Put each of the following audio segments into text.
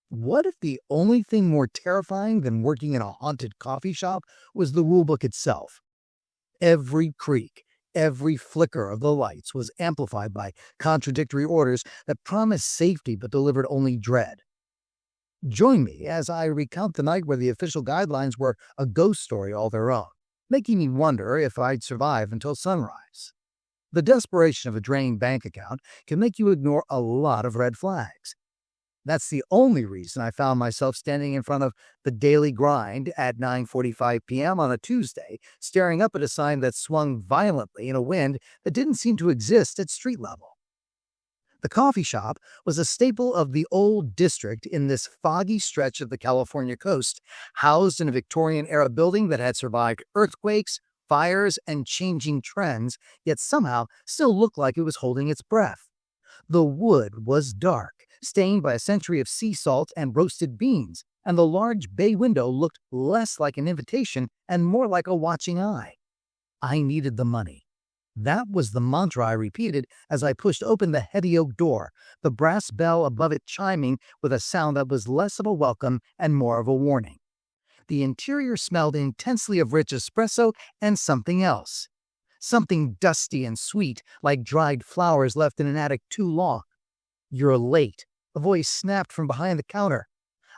What if the only thing more terrifying than working in a haunted coffee shop was the rulebook itself? Every creak, every flicker of the lights was amplified by contradictory orders that promised safety but delivered only dread. Join me as I recount the night where the official guidelines were a ghost story all their own, making me wonder if I'd survive until sunrise. The desperation of a drained bank account can make you ignore a lot of red flags. That's the only reason I found myself standing in front of the Daily Grind at 9:45 p.m. on a Tuesday, staring up at a sign that swung violently in a wind that didn't seem to exist at street level. The coffee shop was a staple of the old district in this foggy stretch of the California coast, housed in a Victorian-era building that had survived earthquakes, fires, and changing trends, yet somehow still looked like it was holding its breath. The wood was dark, stained by a century of sea salt and roasted beans, and the large bay window looked less like an invitation and more like a watching eye. I needed the money. That was the mantra I repeated as I pushed open the heavy oak door, the brass bell above it chiming with a sound that was less of a welcome and more of a warning. The interior smelled intensely of rich espresso and something else. Something dusty and sweet, like dried flowers left in an attic too long. "You're late," a voice snapped from behind the counter.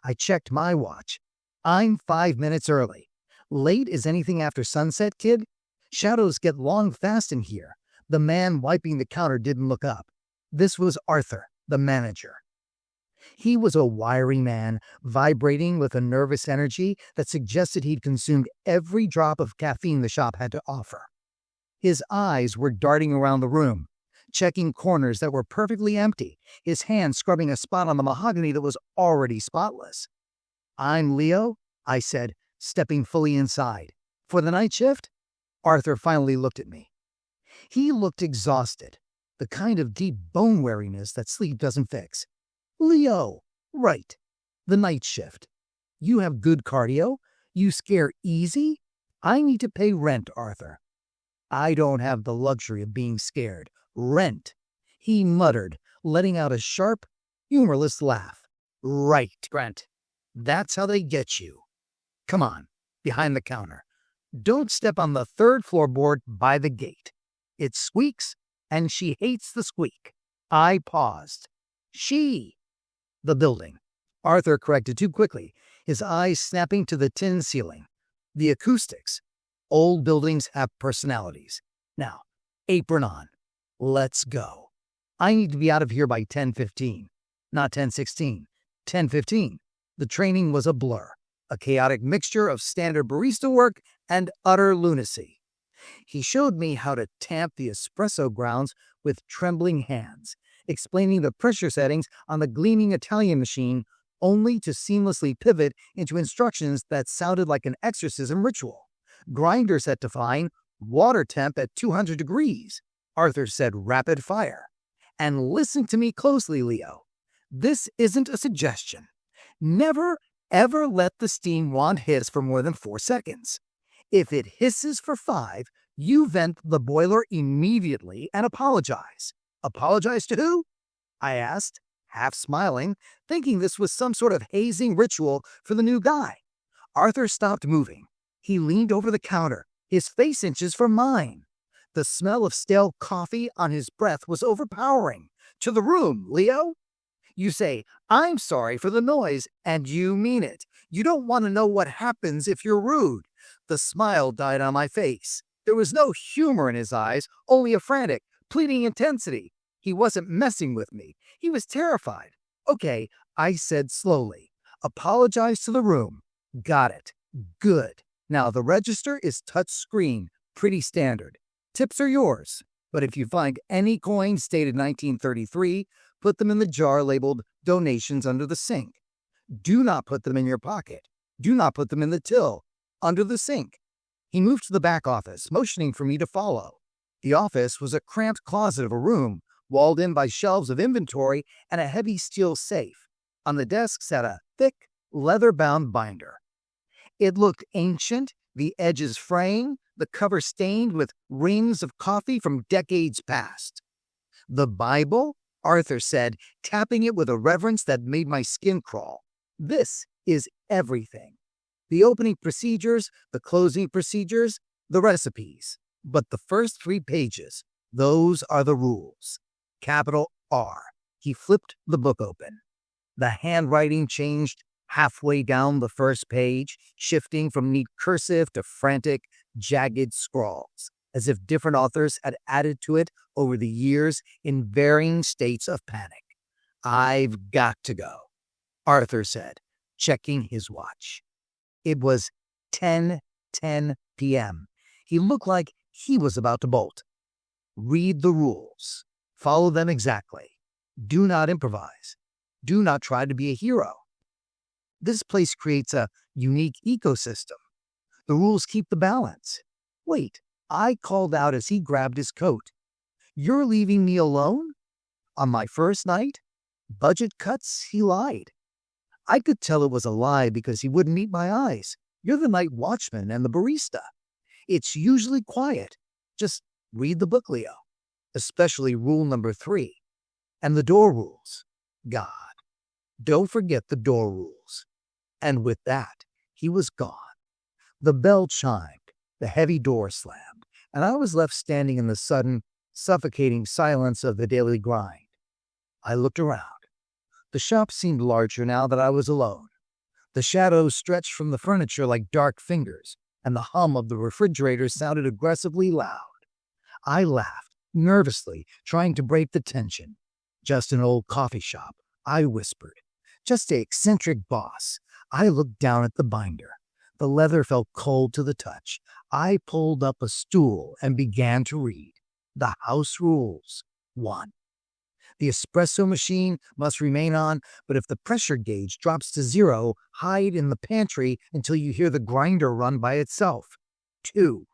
I checked my watch. "I'm 5 minutes early. Late is anything after sunset, kid? Shadows get long fast in here." The man wiping the counter didn't look up. This was Arthur, the manager. He was a wiry man, vibrating with a nervous energy that suggested he'd consumed every drop of caffeine the shop had to offer. His eyes were darting around the room, checking corners that were perfectly empty, his hand scrubbing a spot on the mahogany that was already spotless. "I'm Leo," I said, stepping fully inside. "For the night shift?" Arthur finally looked at me. He looked exhausted, the kind of deep bone weariness that sleep doesn't fix. "Leo, right. The night shift. You have good cardio? You scare easy? I need to pay rent, Arthur." "I don't have the luxury of being scared. Rent," he muttered, letting out a sharp, humorless laugh. "Right, Brent. That's how they get you. Come on, behind the counter. Don't step on the third floorboard by the gate. It squeaks, and she hates the squeak." I paused. "She." "The building," Arthur corrected too quickly, his eyes snapping to the tin ceiling. "The acoustics. Old buildings have personalities. Now, apron on. Let's go. I need to be out of here by 10:15. Not 10:16. 10:15. The training was a blur, a chaotic mixture of standard barista work and utter lunacy. He showed me how to tamp the espresso grounds with trembling hands, explaining the pressure settings on the gleaming Italian machine, only to seamlessly pivot into instructions that sounded like an exorcism ritual. "Grinder set to fine, water temp at 200 degrees. Arthur said rapid fire. "And listen to me closely, Leo. This isn't a suggestion. Never, ever let the steam wand hiss for more than 4 seconds. If it hisses for 5, you vent the boiler immediately and apologize." "Apologize to who?" I asked, half smiling, thinking this was some sort of hazing ritual for the new guy. Arthur stopped moving. He leaned over the counter, his face inches from mine. The smell of stale coffee on his breath was overpowering. "To the room, Leo. You say, 'I'm sorry for the noise,' and you mean it. You don't want to know what happens if you're rude." The smile died on my face. There was no humor in his eyes, only a frantic, pleading intensity. He wasn't messing with me. He was terrified. "Okay," I said slowly. "Apologize to the room." "Got it. Good. Now the register is touch screen, pretty standard. Tips are yours. But if you find any coins dated 1933, put them in the jar labeled donations under the sink. Do not put them in your pocket. Do not put them in the till, under the sink." He moved to the back office, motioning for me to follow. The office was a cramped closet of a room, walled in by shelves of inventory and a heavy steel safe. On the desk sat a thick, leather-bound binder. It looked ancient, the edges fraying, the cover stained with rings of coffee from decades past. "The Bible?" Arthur said, tapping it with a reverence that made my skin crawl. This is everything. The opening procedures, the closing procedures, the recipes. But the first 3 pages, those are the rules. Capital R. He flipped the book open. The handwriting changed halfway down the first page, shifting from neat cursive to frantic, jagged scrawls, as if different authors had added to it over the years in varying states of panic. "I've got to go," Arthur said, checking his watch. It was 10:10 p.m. He looked like he was about to bolt. "Read the rules. Follow them exactly. Do not improvise. Do not try to be a hero. This place creates a unique ecosystem. The rules keep the balance." "Wait," I called out as he grabbed his coat. "You're leaving me alone? On my first night? Budget cuts?" He lied. I could tell it was a lie because he wouldn't meet my eyes. "You're the night watchman and the barista. It's usually quiet. Just read the book, Leo. Especially rule number 3. And the door rules. God, don't forget the door rules." And with that, he was gone. The bell chimed, the heavy door slammed, and I was left standing in the sudden, suffocating silence of the daily grind. I looked around. The shop seemed larger now that I was alone. The shadows stretched from the furniture like dark fingers, and the hum of the refrigerator sounded aggressively loud. I laughed, nervously, trying to break the tension. "Just an old coffee shop," I whispered. "Just a eccentric boss." I looked down at the binder. The leather felt cold to the touch. I pulled up a stool and began to read. The house rules. 1. The espresso machine must remain on, but if the pressure gauge drops to 0, hide in the pantry until you hear the grinder run by itself. 2.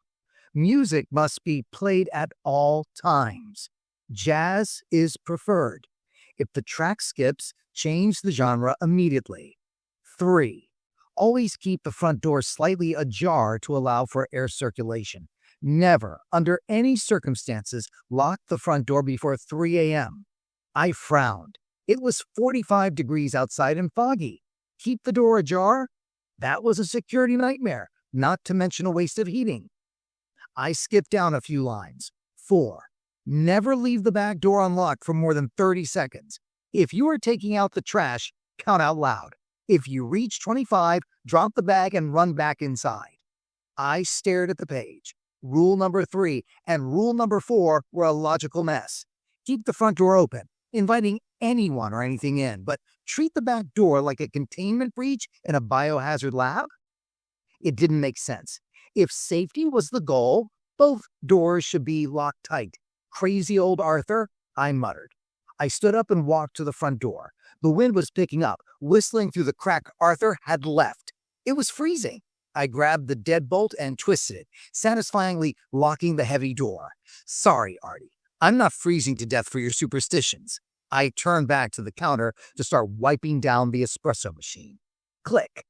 Music must be played at all times. Jazz is preferred. If the track skips, change the genre immediately. 3. Always keep the front door slightly ajar to allow for air circulation. Never, under any circumstances, lock the front door before 3 a.m. I frowned. It was 45 degrees outside and foggy. Keep the door ajar? That was a security nightmare, not to mention a waste of heating. I skipped down a few lines. 4. Never leave the back door unlocked for more than 30 seconds. If you are taking out the trash, count out loud. If you reach 25, drop the bag and run back inside. I stared at the page. Rule number 3 and rule number 4 were a logical mess. Keep the front door open, inviting anyone or anything in, but treat the back door like a containment breach in a biohazard lab? It didn't make sense. If safety was the goal, both doors should be locked tight. Crazy old Arthur, I muttered. I stood up and walked to the front door. The wind was picking up, whistling through the crack Arthur had left. It was freezing. I grabbed the deadbolt and twisted it, satisfyingly locking the heavy door. "Sorry, Artie. I'm not freezing to death for your superstitions." I turned back to the counter to start wiping down the espresso machine. Click.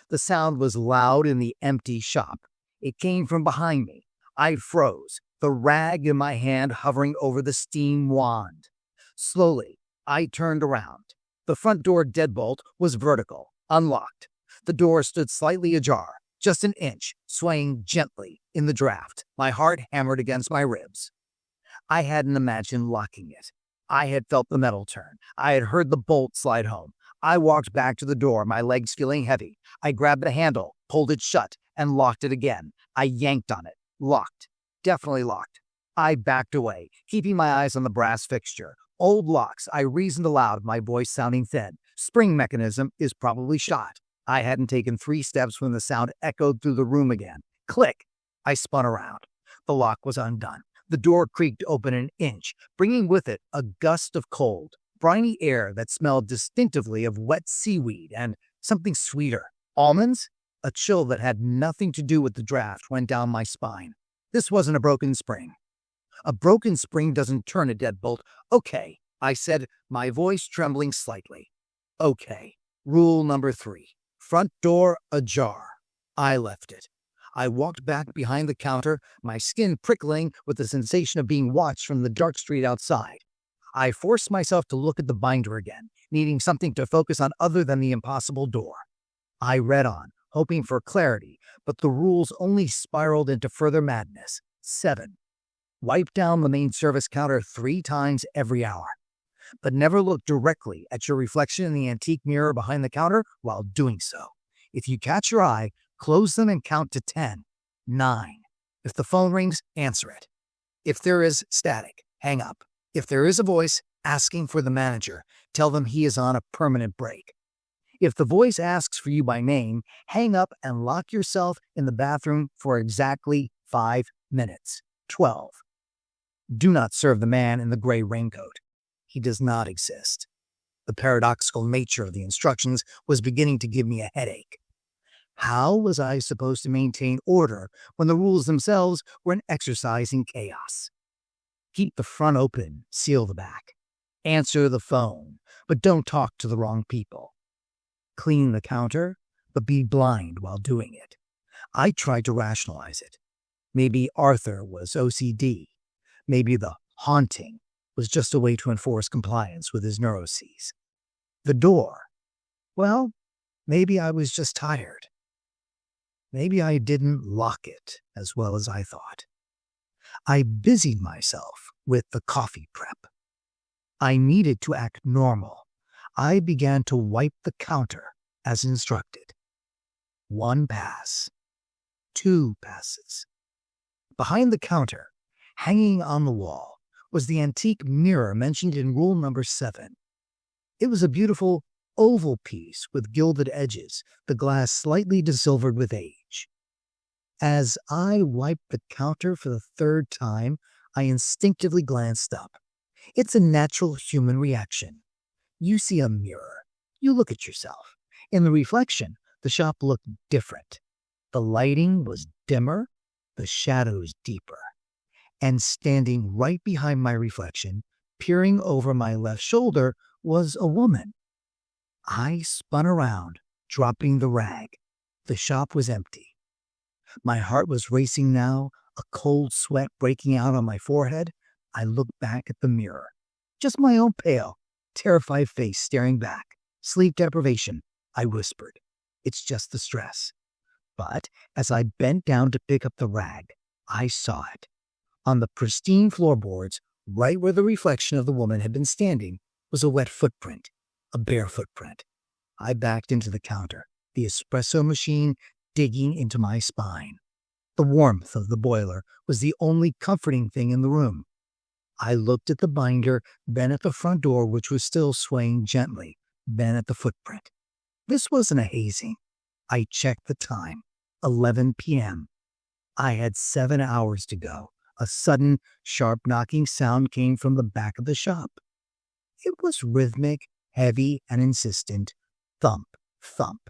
The sound was loud in the empty shop. It came from behind me. I froze, the rag in my hand hovering over the steam wand. Slowly, I turned around. The front door deadbolt was vertical, unlocked. The door stood slightly ajar, just an inch, swaying gently in the draft. My heart hammered against my ribs. I hadn't imagined locking it. I had felt the metal turn. I had heard the bolt slide home. I walked back to the door, my legs feeling heavy. I grabbed the handle, pulled it shut, and locked it again. I yanked on it. Locked. Definitely locked. I backed away, keeping my eyes on the brass fixture. Old locks, I reasoned aloud, my voice sounding thin. Spring mechanism is probably shot. I hadn't taken 3 steps when the sound echoed through the room again. Click. I spun around. The lock was undone. The door creaked open an inch, bringing with it a gust of cold, briny air that smelled distinctively of wet seaweed and something sweeter. Almonds? A chill that had nothing to do with the draft went down my spine. This wasn't a broken spring. A broken spring doesn't turn a deadbolt. "Okay," I said, my voice trembling slightly. "Okay. Rule number 3. Front door ajar." I left it. I walked back behind the counter, my skin prickling with the sensation of being watched from the dark street outside. I forced myself to look at the binder again. needing something to focus on other than the impossible door. I read on, hoping for clarity, but the rules only spiraled into further madness. 7. Wipe down the main service counter 3 times every hour, but never look directly at your reflection in the antique mirror behind the counter while doing so. If you catch your eye, close them and count to 10. 9. If the phone rings, answer it. If there is static, hang up. If there is a voice asking for the manager, tell them he is on a permanent break. If the voice asks for you by name, hang up and lock yourself in the bathroom for exactly 5 minutes. 12. Do not serve the man in the gray raincoat. He does not exist. The paradoxical nature of the instructions was beginning to give me a headache. How was I supposed to maintain order when the rules themselves were an exercise in chaos? Keep the front open, seal the back. Answer the phone, but don't talk to the wrong people. Clean the counter, but be blind while doing it. I tried to rationalize it. Maybe Arthur was OCD. Maybe the haunting was just a way to enforce compliance with his neuroses. The door. Well, maybe I was just tired. Maybe I didn't lock it as well as I thought. I busied myself with the coffee prep. I needed to act normal. I began to wipe the counter as instructed. 1 pass. 2 passes. Behind the counter, hanging on the wall, was the antique mirror mentioned in rule number 7. It was a beautiful oval piece with gilded edges, the glass slightly desilvered with age. As I wiped the counter for the 3rd time, I instinctively glanced up. It's a natural human reaction. You see a mirror. You look at yourself. In the reflection, the shop looked different. The lighting was dimmer, the shadows deeper. And standing right behind my reflection, peering over my left shoulder, was a woman. I spun around, dropping the rag. The shop was empty. My heart was racing now, a cold sweat breaking out on my forehead. I looked back at the mirror. Just my own pale, terrified face staring back. Sleep deprivation, I whispered. It's just the stress. But as I bent down to pick up the rag, I saw it. On the pristine floorboards, right where the reflection of the woman had been standing, was a wet footprint, a bare footprint. I backed into the counter, the espresso machine digging into my spine. The warmth of the boiler was the only comforting thing in the room. I looked at the binder, then at the front door, which was still swaying gently, then at the footprint. This wasn't a hazing. I checked the time. 11 p.m. I had 7 hours to go. A sudden, sharp knocking sound came from the back of the shop. It was rhythmic, heavy, and insistent. Thump, thump,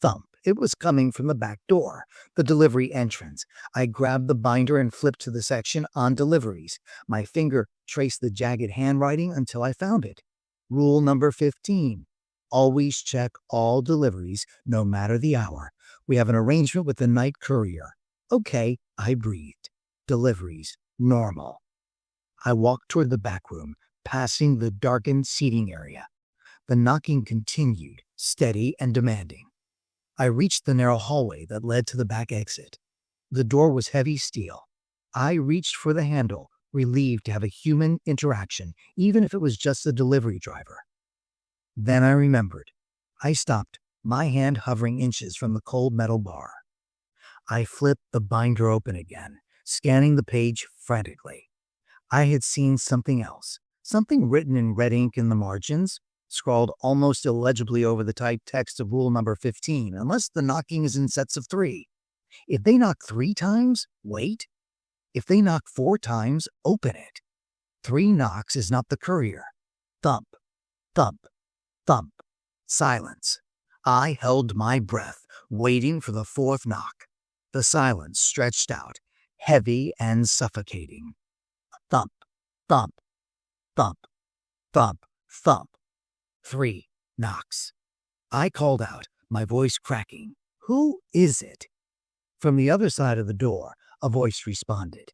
thump. It was coming from the back door, the delivery entrance. I grabbed the binder and flipped to the section on deliveries. My finger traced the jagged handwriting until I found it. Rule number 15. Always check all deliveries, no matter the hour. We have an arrangement with the night courier. Okay, I breathed. Deliveries, normal. I walked toward the back room, passing the darkened seating area. The knocking continued, steady and demanding. I reached the narrow hallway that led to the back exit. The door was heavy steel. I reached for the handle, relieved to have a human interaction, even if it was just the delivery driver. Then I remembered. I stopped, my hand hovering inches from the cold metal bar. I flipped the binder open again, scanning the page frantically. I had seen something else, something written in red ink in the margins, scrawled almost illegibly over the typed text of rule number 15, unless the knocking is in sets of 3. If they knock 3 times, wait. If they knock 4 times, open it. 3 knocks is not the courier. Thump, thump, thump. Silence. I held my breath, waiting for the 4th knock. The silence stretched out, heavy and suffocating. Thump, thump, thump, thump, thump. 3 knocks. I called out, my voice cracking. Who is it? From the other side of the door, a voice responded.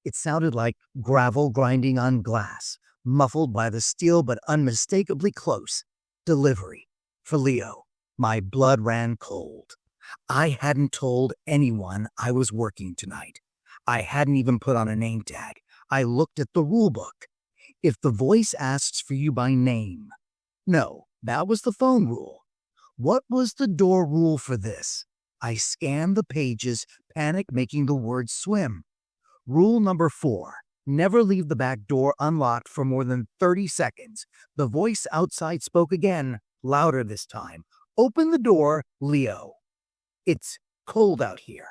It sounded like gravel grinding on glass, muffled by the steel but unmistakably close. Delivery. For Leo. My blood ran cold. I hadn't told anyone I was working tonight. I hadn't even put on a name tag. I looked at the rule book. If the voice asks for you by name. No, that was the phone rule. What was the door rule for this? I scanned the pages, panic making the words swim. Rule number 4. Never leave the back door unlocked for more than 30 seconds. The voice outside spoke again, louder this time. Open the door, Leo. It's cold out here.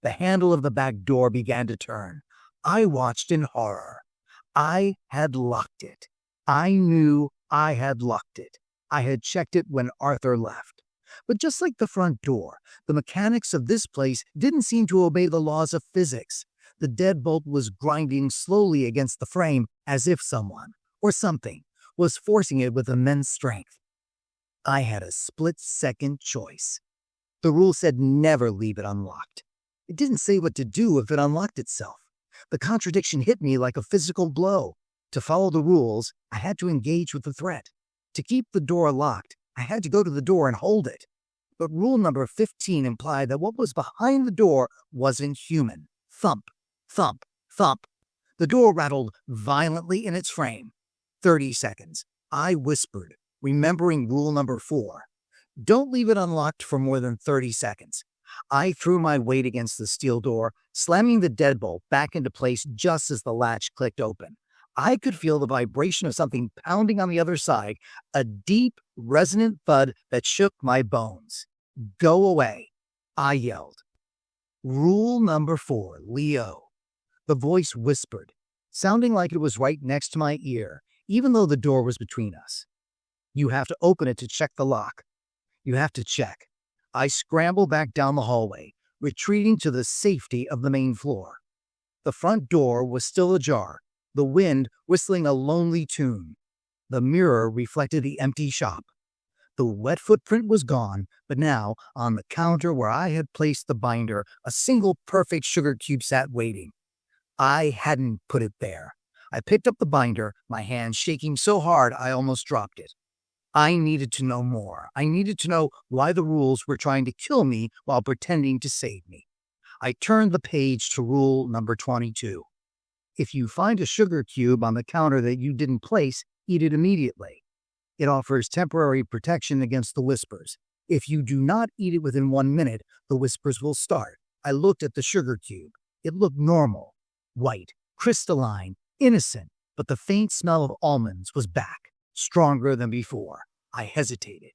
The handle of the back door began to turn. I watched in horror. I had locked it. I knew I had locked it. I had checked it when Arthur left. But just like the front door, the mechanics of this place didn't seem to obey the laws of physics. The deadbolt was grinding slowly against the frame as if someone, or something, was forcing it with immense strength. I had a split-second choice. The rule said never leave it unlocked. It didn't say what to do if it unlocked itself. The contradiction hit me like a physical blow. To follow the rules, I had to engage with the threat. To keep the door locked, I had to go to the door and hold it. But rule number 15 implied that what was behind the door wasn't human. Thump, thump, thump. The door rattled violently in its frame. 30 seconds. I whispered, remembering rule number 4. Don't leave it unlocked for more than 30 seconds. I threw my weight against the steel door, slamming the deadbolt back into place just as the latch clicked open. I could feel the vibration of something pounding on the other side, a deep, resonant thud that shook my bones. Go away, I yelled. Rule number 4, Leo. The voice whispered, sounding like it was right next to my ear, even though the door was between us. You have to open it to check the lock. You have to check. I scrambled back down the hallway, retreating to the safety of the main floor. The front door was still ajar, the wind whistling a lonely tune. The mirror reflected the empty shop. The wet footprint was gone, but now, on the counter where I had placed the binder, a single perfect sugar cube sat waiting. I hadn't put it there. I picked up the binder, my hand shaking so hard I almost dropped it. I needed to know more. I needed to know why the rules were trying to kill me while pretending to save me. I turned the page to rule number 22. If you find a sugar cube on the counter that you didn't place, eat it immediately. It offers temporary protection against the whispers. If you do not eat it within 1 minute, the whispers will start. I looked at the sugar cube. It looked normal, white, crystalline, innocent, but the faint smell of almonds was back, stronger than before. I hesitated.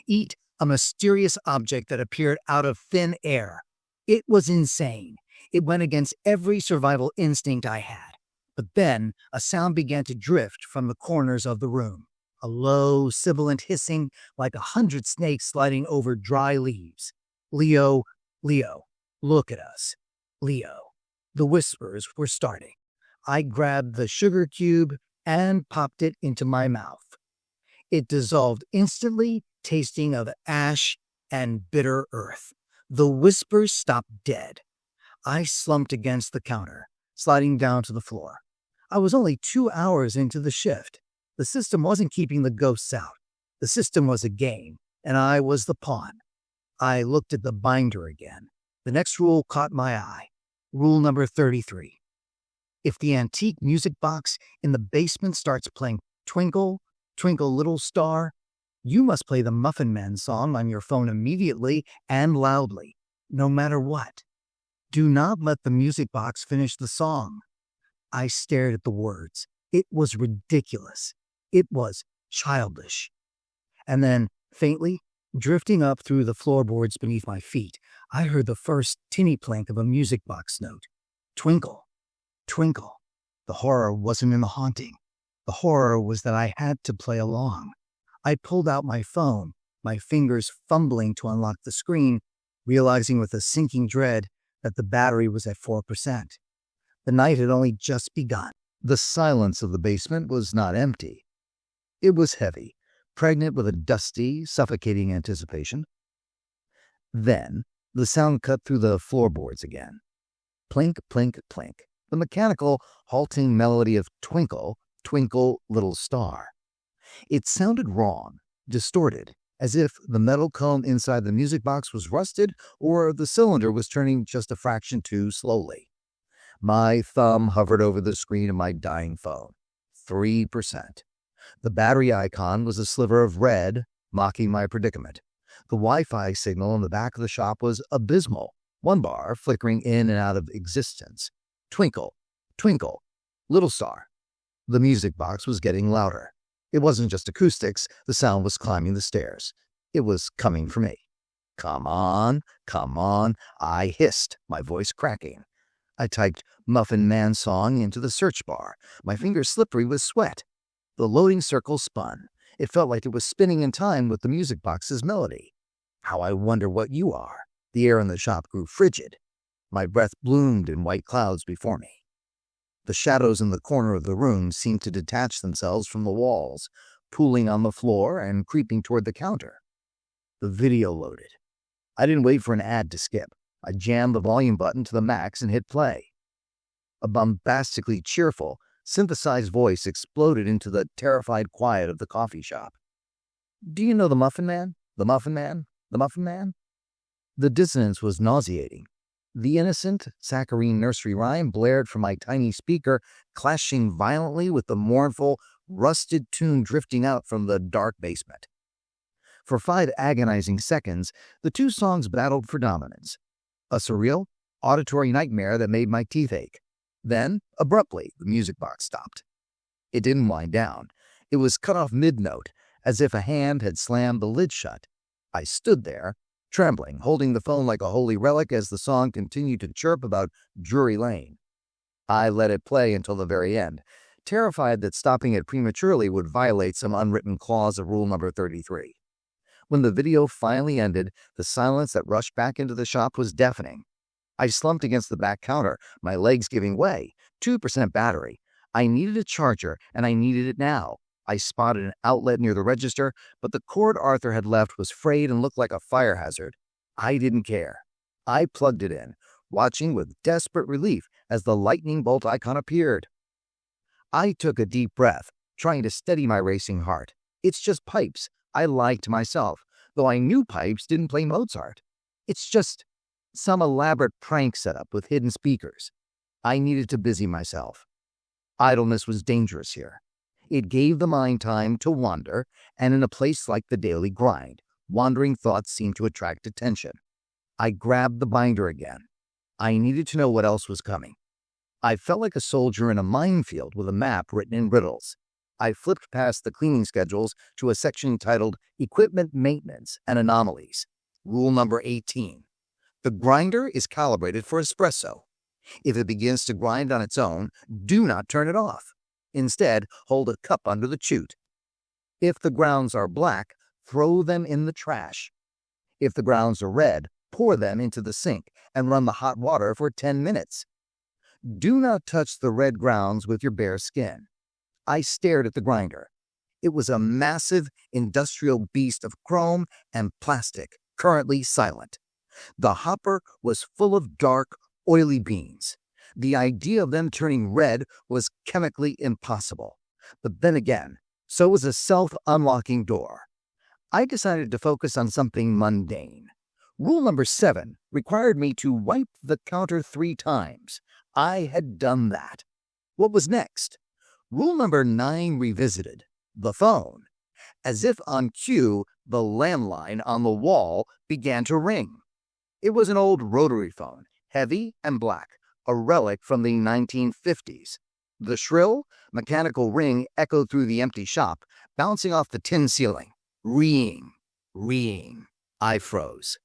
Eat a mysterious object that appeared out of thin air. It was insane. It went against every survival instinct I had. But then a sound began to drift from the corners of the room. A low, sibilant hissing like 100 snakes sliding over dry leaves. Leo, Leo, look at us. Leo. The whispers were starting. I grabbed the sugar cube and popped it into my mouth. It dissolved instantly, tasting of ash and bitter earth. The whispers stopped dead. I slumped against the counter, sliding down to the floor. I was only 2 hours into the shift. The system wasn't keeping the ghosts out. The system was a game, and I was the pawn. I looked at the binder again. The next rule caught my eye. Rule number 33. If the antique music box in the basement starts playing Twinkle, Twinkle Little Star, you must play the Muffin Man song on your phone immediately and loudly, no matter what. Do not let the music box finish the song. I stared at the words. It was ridiculous. It was childish. And then, faintly, drifting up through the floorboards beneath my feet, I heard the first tinny plank of a music box note. Twinkle, twinkle. The horror wasn't in the haunting. The horror was that I had to play along. I pulled out my phone, my fingers fumbling to unlock the screen, realizing with a sinking dread that the battery was at 4%. The night had only just begun. The silence of the basement was not empty. It was heavy, pregnant with a dusty, suffocating anticipation. Then, the sound cut through the floorboards again. Plink, plink, plink. The mechanical, halting melody of Twinkle, Twinkle, Little Star. It sounded wrong. distorted, as if the metal cone inside the music box was rusted or the cylinder was turning just a fraction too slowly. My thumb hovered over the screen of my dying phone. 3%. The battery icon was a sliver of red, mocking my predicament. The Wi-Fi signal in the back of the shop was abysmal, one bar flickering in and out of existence. Twinkle, twinkle, little star. The music box was getting louder. It wasn't just acoustics, the sound was climbing the stairs. It was coming for me. Come on, I hissed, my voice cracking. I typed Muffin Man song into the search bar, my fingers slippery with sweat. The loading circle spun. It felt like it was spinning in time with the music box's melody. How I wonder what you are. The air in the shop grew frigid. My breath bloomed in white clouds before me. The shadows in the corner of the room seemed to detach themselves from the walls, pooling on the floor and creeping toward the counter. The video loaded. I didn't wait for an ad to skip. I jammed the volume button to the max and hit play. A bombastically cheerful, synthesized voice exploded into the terrified quiet of the coffee shop. Do you know the Muffin Man? The Muffin Man? The Muffin Man? The dissonance was nauseating. The innocent, saccharine nursery rhyme blared from my tiny speaker, clashing violently with the mournful, rusted tune drifting out from the dark basement. For 5 agonizing seconds, the two songs battled for dominance. A surreal, auditory nightmare that made my teeth ache. Then, abruptly, the music box stopped. It didn't wind down. It was cut off mid-note, as if a hand had slammed the lid shut. I stood there, trembling, holding the phone like a holy relic as the song continued to chirp about Drury Lane. I let it play until the very end, terrified that stopping it prematurely would violate some unwritten clause of rule number 33. When the video finally ended, the silence that rushed back into the shop was deafening. I slumped against the back counter, my legs giving way. 2% battery. I needed a charger, and I needed it now. I spotted an outlet near the register, but the cord Arthur had left was frayed and looked like a fire hazard. I didn't care. I plugged it in, watching with desperate relief as the lightning bolt icon appeared. I took a deep breath, trying to steady my racing heart. It's just pipes, I lied to myself, though I knew pipes didn't play Mozart. It's just some elaborate prank setup with hidden speakers. I needed to busy myself. Idleness was dangerous here. It gave the mind time to wander, and in a place like the daily grind, wandering thoughts seemed to attract attention. I grabbed the binder again. I needed to know what else was coming. I felt like a soldier in a minefield with a map written in riddles. I flipped past the cleaning schedules to a section titled Equipment Maintenance and Anomalies. Rule number 18. The grinder is calibrated for espresso. If it begins to grind on its own, do not turn it off. Instead, hold a cup under the chute. If the grounds are black, throw them in the trash. If the grounds are red, pour them into the sink and run the hot water for 10 minutes. Do not touch the red grounds with your bare skin. I stared at the grinder. It was a massive industrial beast of chrome and plastic, currently silent. The hopper was full of dark, oily beans. The idea of them turning red was chemically impossible. But then again, so was a self-unlocking door. I decided to focus on something mundane. Rule number 7 required me to wipe the counter 3 times. I had done that. What was next? Rule number 9 revisited. The phone. As if on cue, the landline on the wall began to ring. It was an old rotary phone, heavy and black, a relic from the 1950s. The shrill, mechanical ring echoed through the empty shop, bouncing off the tin ceiling. Reeing, reeing. I froze.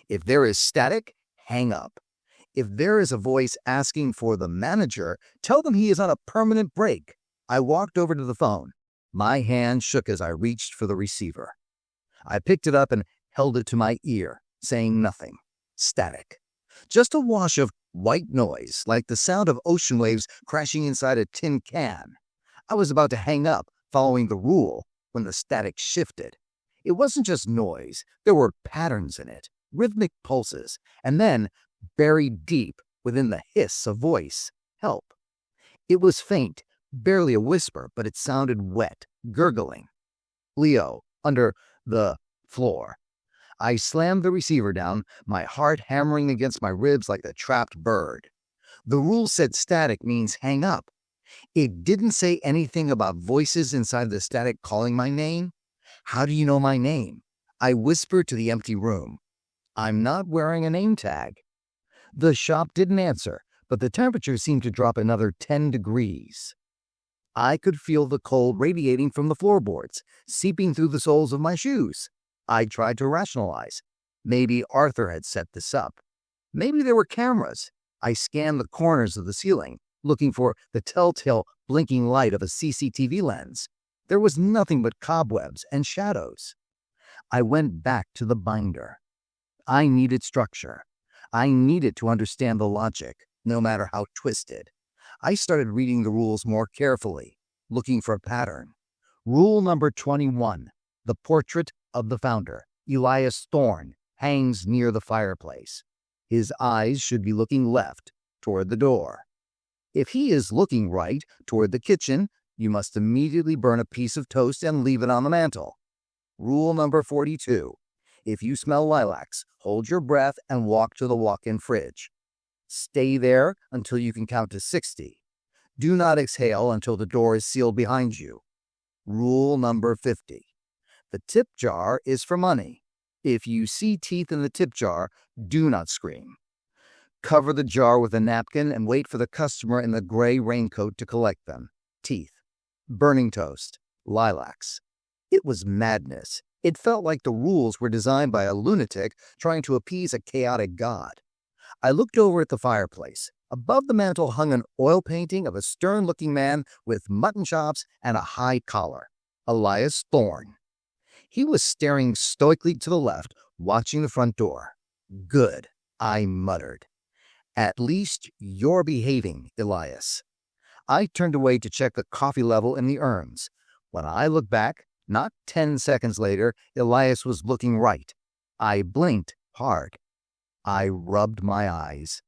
If there is static, hang up. If there is a voice asking for the manager, tell them he is on a permanent break. I walked over to the phone. My hand shook as I reached for the receiver. I picked it up and held it to my ear, saying nothing. Static. Just a wash of white noise, like the sound of ocean waves crashing inside a tin can. I was about to hang up, following the rule, when the static shifted. It wasn't just noise. There were patterns in it, rhythmic pulses, and then, buried deep within the hiss, a voice. Help. It was faint, barely a whisper, but it sounded wet, gurgling. Leo, under The floor. I slammed the receiver down, my heart hammering against my ribs like a trapped bird. The rule said static means hang up. It didn't say anything about voices inside the static calling my name. How do you know my name? I whispered to the empty room. I'm not wearing a name tag. The shop didn't answer, but the temperature seemed to drop another 10 degrees. I could feel the cold radiating from the floorboards, seeping through the soles of my shoes. I tried to rationalize. Maybe Arthur had set this up. Maybe there were cameras. I scanned the corners of the ceiling, looking for the telltale blinking light of a CCTV lens. There was nothing but cobwebs and shadows. I went back to the binder. I needed structure. I needed to understand the logic, no matter how twisted. I started reading the rules more carefully, looking for a pattern. Rule number 21. The portrait of the founder, Elias Thorne, hangs near the fireplace. His eyes should be looking left, toward the door. If he is looking right, toward the kitchen, you must immediately burn a piece of toast and leave it on the mantel. Rule number 42. If you smell lilacs, hold your breath and walk to the walk-in fridge. Stay there until you can count to 60. Do not exhale until the door is sealed behind you. Rule number 50. The tip jar is for money. If you see teeth in the tip jar, do not scream. Cover the jar with a napkin and wait for the customer in the gray raincoat to collect them. Teeth. Burning toast. Lilacs. It was madness. It felt like the rules were designed by a lunatic trying to appease a chaotic god. I looked over at the fireplace. Above the mantel hung an oil painting of a stern-looking man with mutton chops and a high collar. Elias Thorne. He was staring stoically to the left, watching the front door. Good, I muttered. At least you're behaving, Elias. I turned away to check the coffee level in the urns. When I looked back, not 10 seconds later, Elias was looking right. I blinked hard. I rubbed my eyes.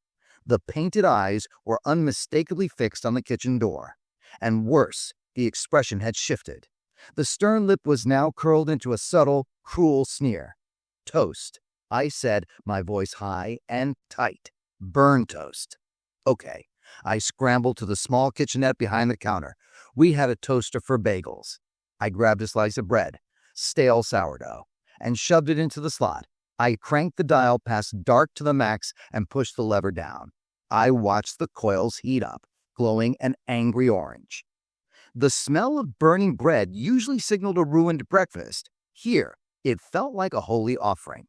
The painted eyes were unmistakably fixed on the kitchen door. And worse, the expression had shifted. The stern lip was now curled into a subtle, cruel sneer. Toast, I said, my voice high and tight. Burn toast. Okay. I scrambled to the small kitchenette behind the counter. We had a toaster for bagels. I grabbed a slice of bread, stale sourdough, and shoved it into the slot. I cranked the dial past dark to the max and pushed the lever down. I watched the coils heat up, glowing an angry orange. The smell of burning bread usually signaled a ruined breakfast. Here, it felt like a holy offering.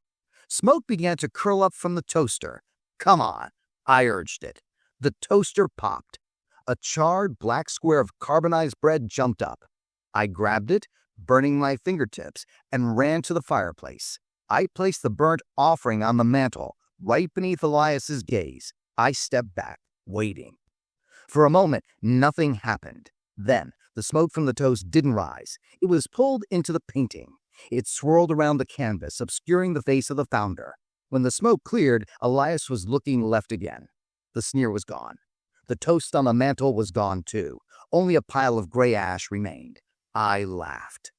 Smoke began to curl up from the toaster. Come on, I urged it. The toaster popped. A charred black square of carbonized bread jumped up. I grabbed it, burning my fingertips, and ran to the fireplace. I placed the burnt offering on the mantel, right beneath Elias's gaze. I stepped back, waiting. For a moment, nothing happened. Then, the smoke from the toast didn't rise. It was pulled into the painting. It swirled around the canvas, obscuring the face of the founder. When the smoke cleared, Elias was looking left again. The sneer was gone. The toast on the mantel was gone too. Only a pile of gray ash remained. I laughed.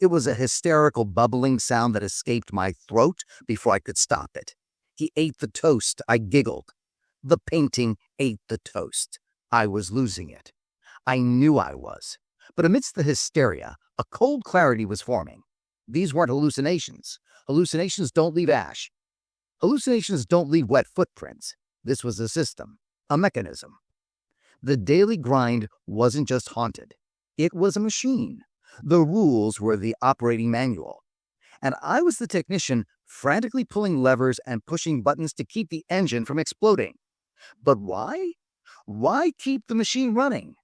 It was a hysterical bubbling sound that escaped my throat before I could stop it. He ate the toast, I giggled. The painting ate the toast. I was losing it. I knew I was. But amidst the hysteria, a cold clarity was forming. These weren't hallucinations. Hallucinations don't leave ash. Hallucinations don't leave wet footprints. This was a system, a mechanism. The daily grind wasn't just haunted. It was a machine. The rules were the operating manual. And I was the technician frantically pulling levers and pushing buttons to keep the engine from exploding. But why? Why keep the machine running?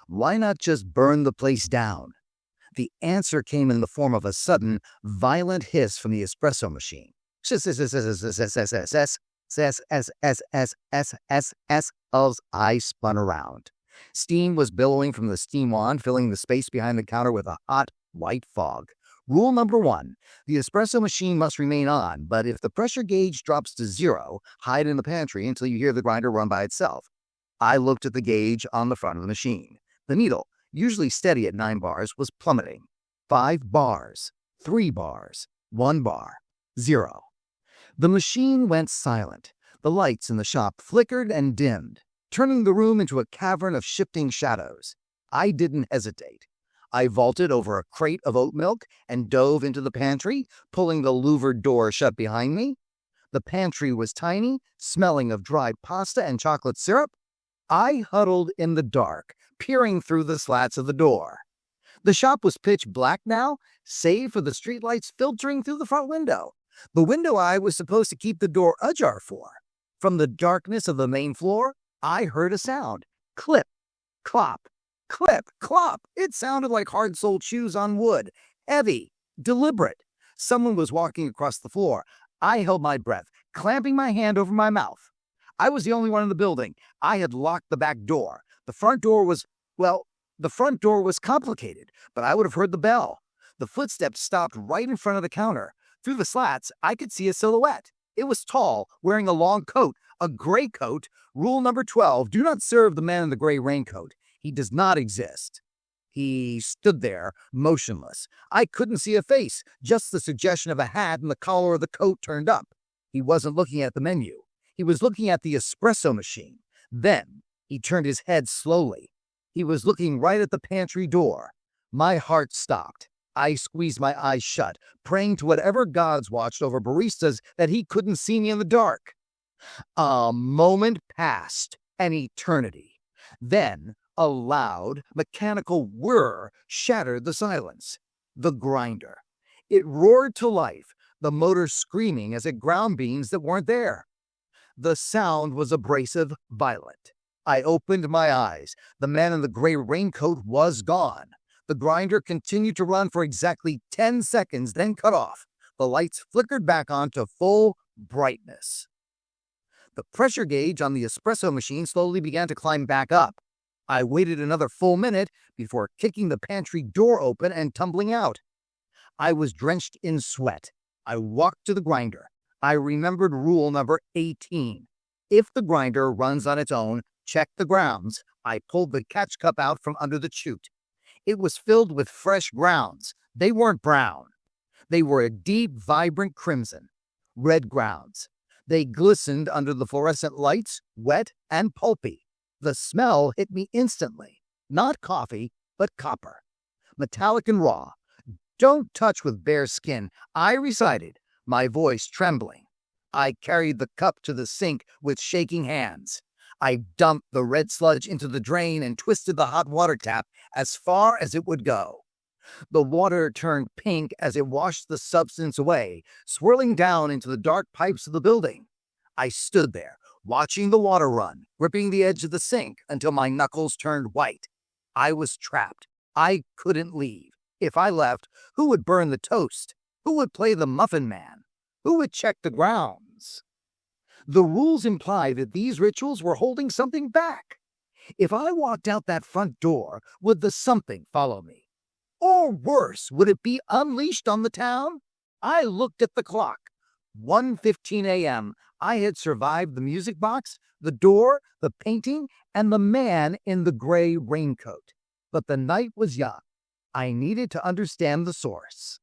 Why not just burn the place down? The answer came in the form of a sudden, violent hiss from the espresso machine. As I spun around. Steam was billowing from the steam wand, filling the space behind the counter with a hot, white fog. Rule number 1, the espresso machine must remain on, but if the pressure gauge drops to 0, hide in the pantry until you hear the grinder run by itself. I looked at the gauge on the front of the machine. The needle, usually steady at 9 bars, was plummeting. 5 bars. 3 bars, 1 bar, 0. The machine went silent. The lights in the shop flickered and dimmed, turning the room into a cavern of shifting shadows. I didn't hesitate. I vaulted over a crate of oat milk and dove into the pantry, pulling the louvered door shut behind me. The pantry was tiny, smelling of dried pasta and chocolate syrup. I huddled in the dark, peering through the slats of the door. The shop was pitch black now, save for the streetlights filtering through the front window. The window I was supposed to keep the door ajar for. From the darkness of the main floor, I heard a sound. Clip, clop, clip, clop. It sounded like hard-soled shoes on wood. Heavy, deliberate. Someone was walking across the floor. I held my breath, clamping my hand over my mouth. I was the only one in the building. I had locked the back door. The front door was complicated, but I would have heard the bell. The footsteps stopped right in front of the counter. Through the slats, I could see a silhouette. It was tall, wearing a long coat, a gray coat. Rule number 12, do not serve the man in the gray raincoat. He does not exist. He stood there, motionless. I couldn't see a face, just the suggestion of a hat and the collar of the coat turned up. He wasn't looking at the menu. He was looking at the espresso machine. Then, he turned his head slowly. He was looking right at the pantry door. My heart stopped. I squeezed my eyes shut, praying to whatever gods watched over baristas that he couldn't see me in the dark. A moment passed, an eternity. Then, a loud, mechanical whir shattered the silence. The grinder. It roared to life, the motor screaming as it ground beans that weren't there. The sound was abrasive, violent. I opened my eyes. The man in the gray raincoat was gone. The grinder continued to run for exactly 10 seconds, then cut off. The lights flickered back on to full brightness. The pressure gauge on the espresso machine slowly began to climb back up. I waited another full minute before kicking the pantry door open and tumbling out. I was drenched in sweat. I walked to the grinder. I remembered rule number 18. If the grinder runs on its own, check the grounds. I pulled the catch cup out from under the chute. It was filled with fresh grounds. They weren't brown. They were a deep, vibrant crimson. Red grounds. They glistened under the fluorescent lights, wet and pulpy. The smell hit me instantly. Not coffee, but copper. Metallic and raw. Don't touch with bare skin, I recited, my voice trembling. I carried the cup to the sink with shaking hands. I dumped the red sludge into the drain and twisted the hot water tap as far as it would go. The water turned pink as it washed the substance away, swirling down into the dark pipes of the building. I stood there, watching the water run, gripping the edge of the sink until my knuckles turned white. I was trapped. I couldn't leave. If I left, who would burn the toast? Who would play the muffin man? Who would check the grounds? The rules imply that these rituals were holding something back. If I walked out that front door, would the something follow me? Or worse, would it be unleashed on the town? I looked at the clock. 1:15 a.m. I had survived the music box, the door, the painting, and the man in the gray raincoat. But the night was young. I needed to understand the source.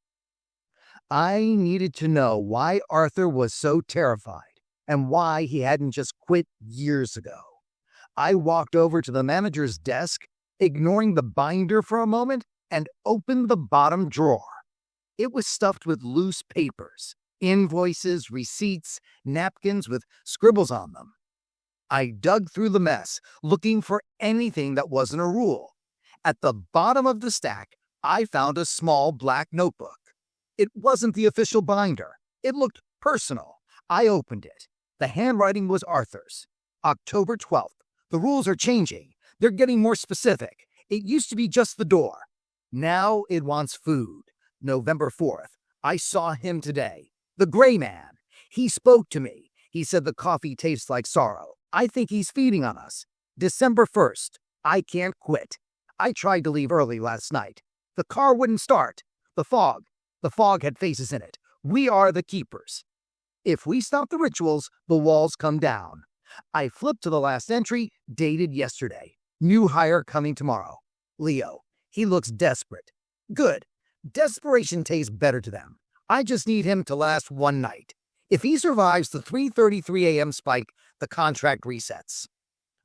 I needed to know why Arthur was so terrified and why he hadn't just quit years ago. I walked over to the manager's desk, ignoring the binder for a moment, and opened the bottom drawer. It was stuffed with loose papers, invoices, receipts, napkins with scribbles on them. I dug through the mess, looking for anything that wasn't a rule. At the bottom of the stack, I found a small black notebook. It wasn't the official binder. It looked personal. I opened it. The handwriting was Arthur's. October 12th. The rules are changing. They're getting more specific. It used to be just the door. Now it wants food. November 4th. I saw him today. The gray man. He spoke to me. He said the coffee tastes like sorrow. I think he's feeding on us. December 1st. I can't quit. I tried to leave early last night. The car wouldn't start. The fog had faces in it. We are the keepers. If we stop the rituals, the walls come down. I flipped to the last entry, dated yesterday. New hire coming tomorrow. Leo. He looks desperate. Good. Desperation tastes better to them. I just need him to last one night. If he survives the 3:33 a.m. spike, the contract resets.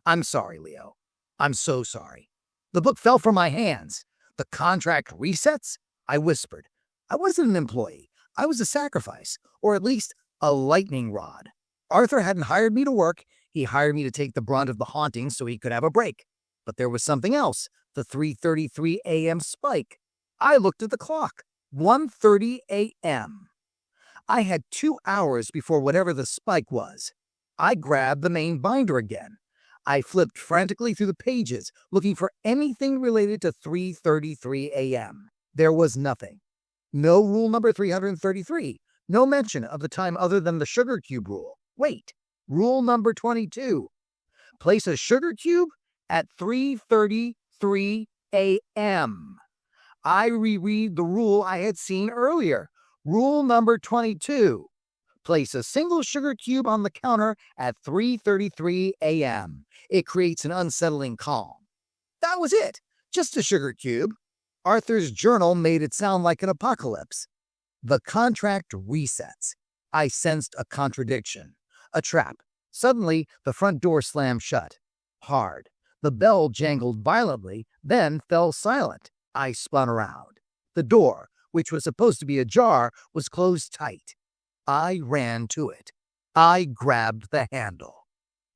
I'm sorry, Leo. I'm so sorry. The book fell from my hands. The contract resets? I whispered. I wasn't an employee. I was a sacrifice, or at least a lightning rod. Arthur hadn't hired me to work. He hired me to take the brunt of the haunting so he could have a break. But there was something else, the 3:33 a.m. spike. I looked at the clock. 1:30 a.m. I had 2 hours before whatever the spike was. I grabbed the main binder again. I flipped frantically through the pages, looking for anything related to 3:33 a.m. There was nothing. No rule number 333. No mention of the time other than the sugar cube rule. Wait, rule number 22. Place a sugar cube at 3:33 a.m. I reread the rule I had seen earlier. Rule number 22. Place a single sugar cube on the counter at 3:33 a.m. It creates an unsettling calm. That was it. Just a sugar cube. Arthur's journal made it sound like an apocalypse. The contract resets. I sensed a contradiction. A trap. Suddenly, the front door slammed shut. Hard. The bell jangled violently, then fell silent. I spun around. The door, which was supposed to be ajar, was closed tight. I ran to it. I grabbed the handle.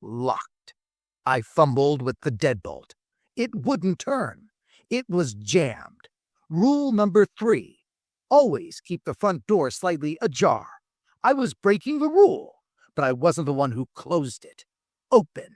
Locked. I fumbled with the deadbolt. It wouldn't turn. It was jammed. Rule number 3. Always keep the front door slightly ajar. I was breaking the rule, but I wasn't the one who closed it. Open.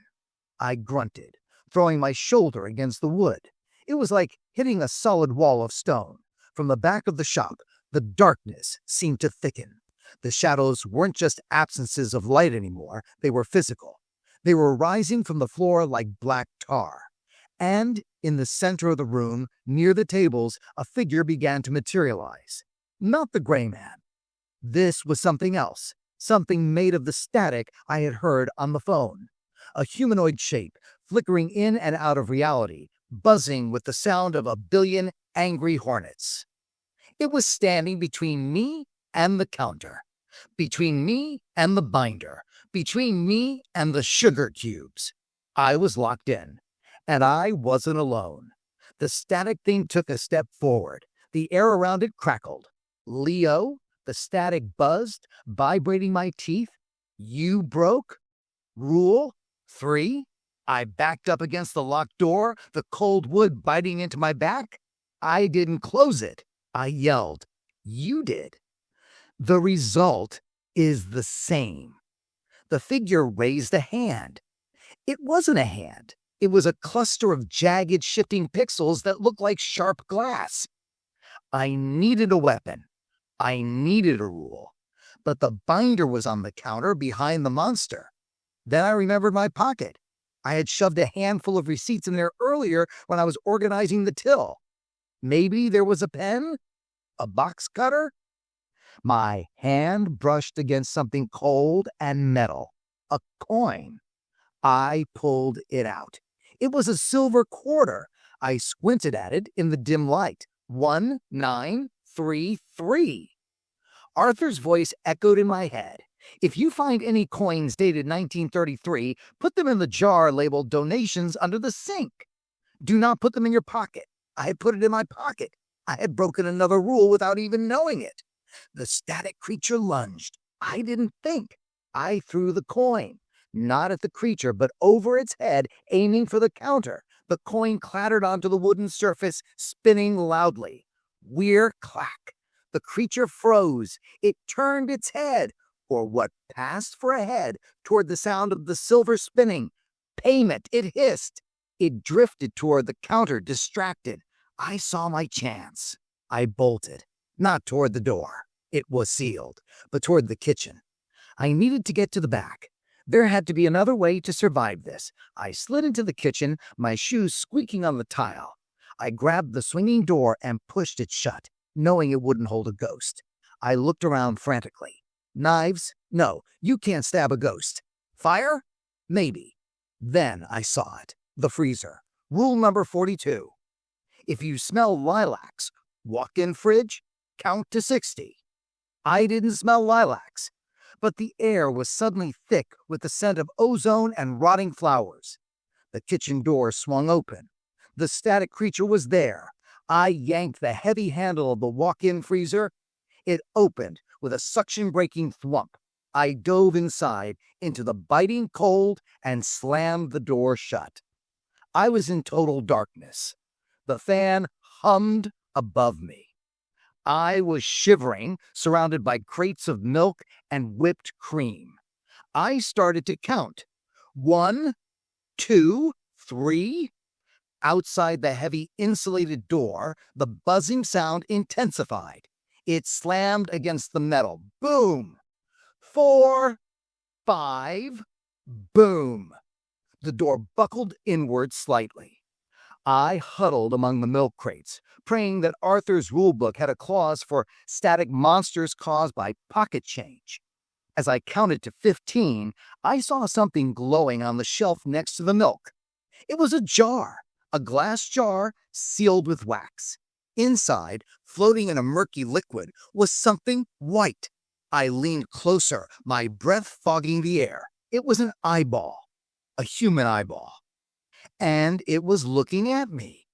I grunted, throwing my shoulder against the wood. It was like hitting a solid wall of stone. From the back of the shop, the darkness seemed to thicken. The shadows weren't just absences of light anymore, they were physical. They were rising from the floor like black tar. And in the center of the room, near the tables, a figure began to materialize. Not the gray man. This was something else, something made of the static I had heard on the phone. A humanoid shape, flickering in and out of reality, buzzing with the sound of a billion angry hornets. It was standing between me and the counter, between me and the binder, between me and the sugar cubes. I was locked in, and I wasn't alone. The static thing took a step forward. The air around it crackled. Leo, the static buzzed, vibrating my teeth. You broke? Rule 3? I backed up against the locked door, the cold wood biting into my back. I didn't close it. I yelled. You did. The result is the same. The figure raised a hand. It wasn't a hand. It was a cluster of jagged, shifting pixels that looked like sharp glass. I needed a weapon. I needed a rule. But the binder was on the counter behind the monster. Then I remembered my pocket. I had shoved a handful of receipts in there earlier when I was organizing the till. Maybe there was a pen? A box cutter? My hand brushed against something cold and metal. A coin. I pulled it out. It was a silver quarter. I squinted at it in the dim light. 1933. Arthur's voice echoed in my head. If you find any coins dated 1933, put them in the jar labeled donations under the sink. Do not put them in your pocket. I had put it in my pocket. I had broken another rule without even knowing it. The static creature lunged. I didn't think. I threw the coin. Not at the creature, but over its head, aiming for the counter. The coin clattered onto the wooden surface, spinning loudly. Whir clack. The creature froze. It turned its head, or what passed for a head, toward the sound of the silver spinning. Payment, it hissed. It drifted toward the counter, distracted. I saw my chance. I bolted. Not toward the door. It was sealed, but toward the kitchen. I needed to get to the back. There had to be another way to survive this. I slid into the kitchen, my shoes squeaking on the tile. I grabbed the swinging door and pushed it shut, knowing it wouldn't hold a ghost. I looked around frantically. Knives? No, you can't stab a ghost. Fire? Maybe. Then I saw it. The freezer. Rule number 42. If you smell lilacs, Walk-in fridge, count to 60. I didn't smell lilacs, but the air was suddenly thick with the scent of ozone and rotting flowers. The kitchen door swung open. The static creature was there. I yanked the heavy handle of the walk-in freezer. It opened with a suction-breaking thwump. I dove inside into the biting cold and slammed the door shut. I was in total darkness. The fan hummed above me. I was shivering, surrounded by crates of milk and whipped cream. I started to count. 1, 2, 3. Outside the heavy insulated door, the buzzing sound intensified. It slammed against the metal. Boom! 4, 5. Boom! The door buckled inward slightly. I huddled among the milk crates, praying that Arthur's rulebook had a clause for static monsters caused by pocket change. As I counted to 15, I saw something glowing on the shelf next to the milk. It was a jar, a glass jar sealed with wax. Inside, floating in a murky liquid, was something white. I leaned closer, my breath fogging the air. It was an eyeball, a human eyeball. And it was looking at me.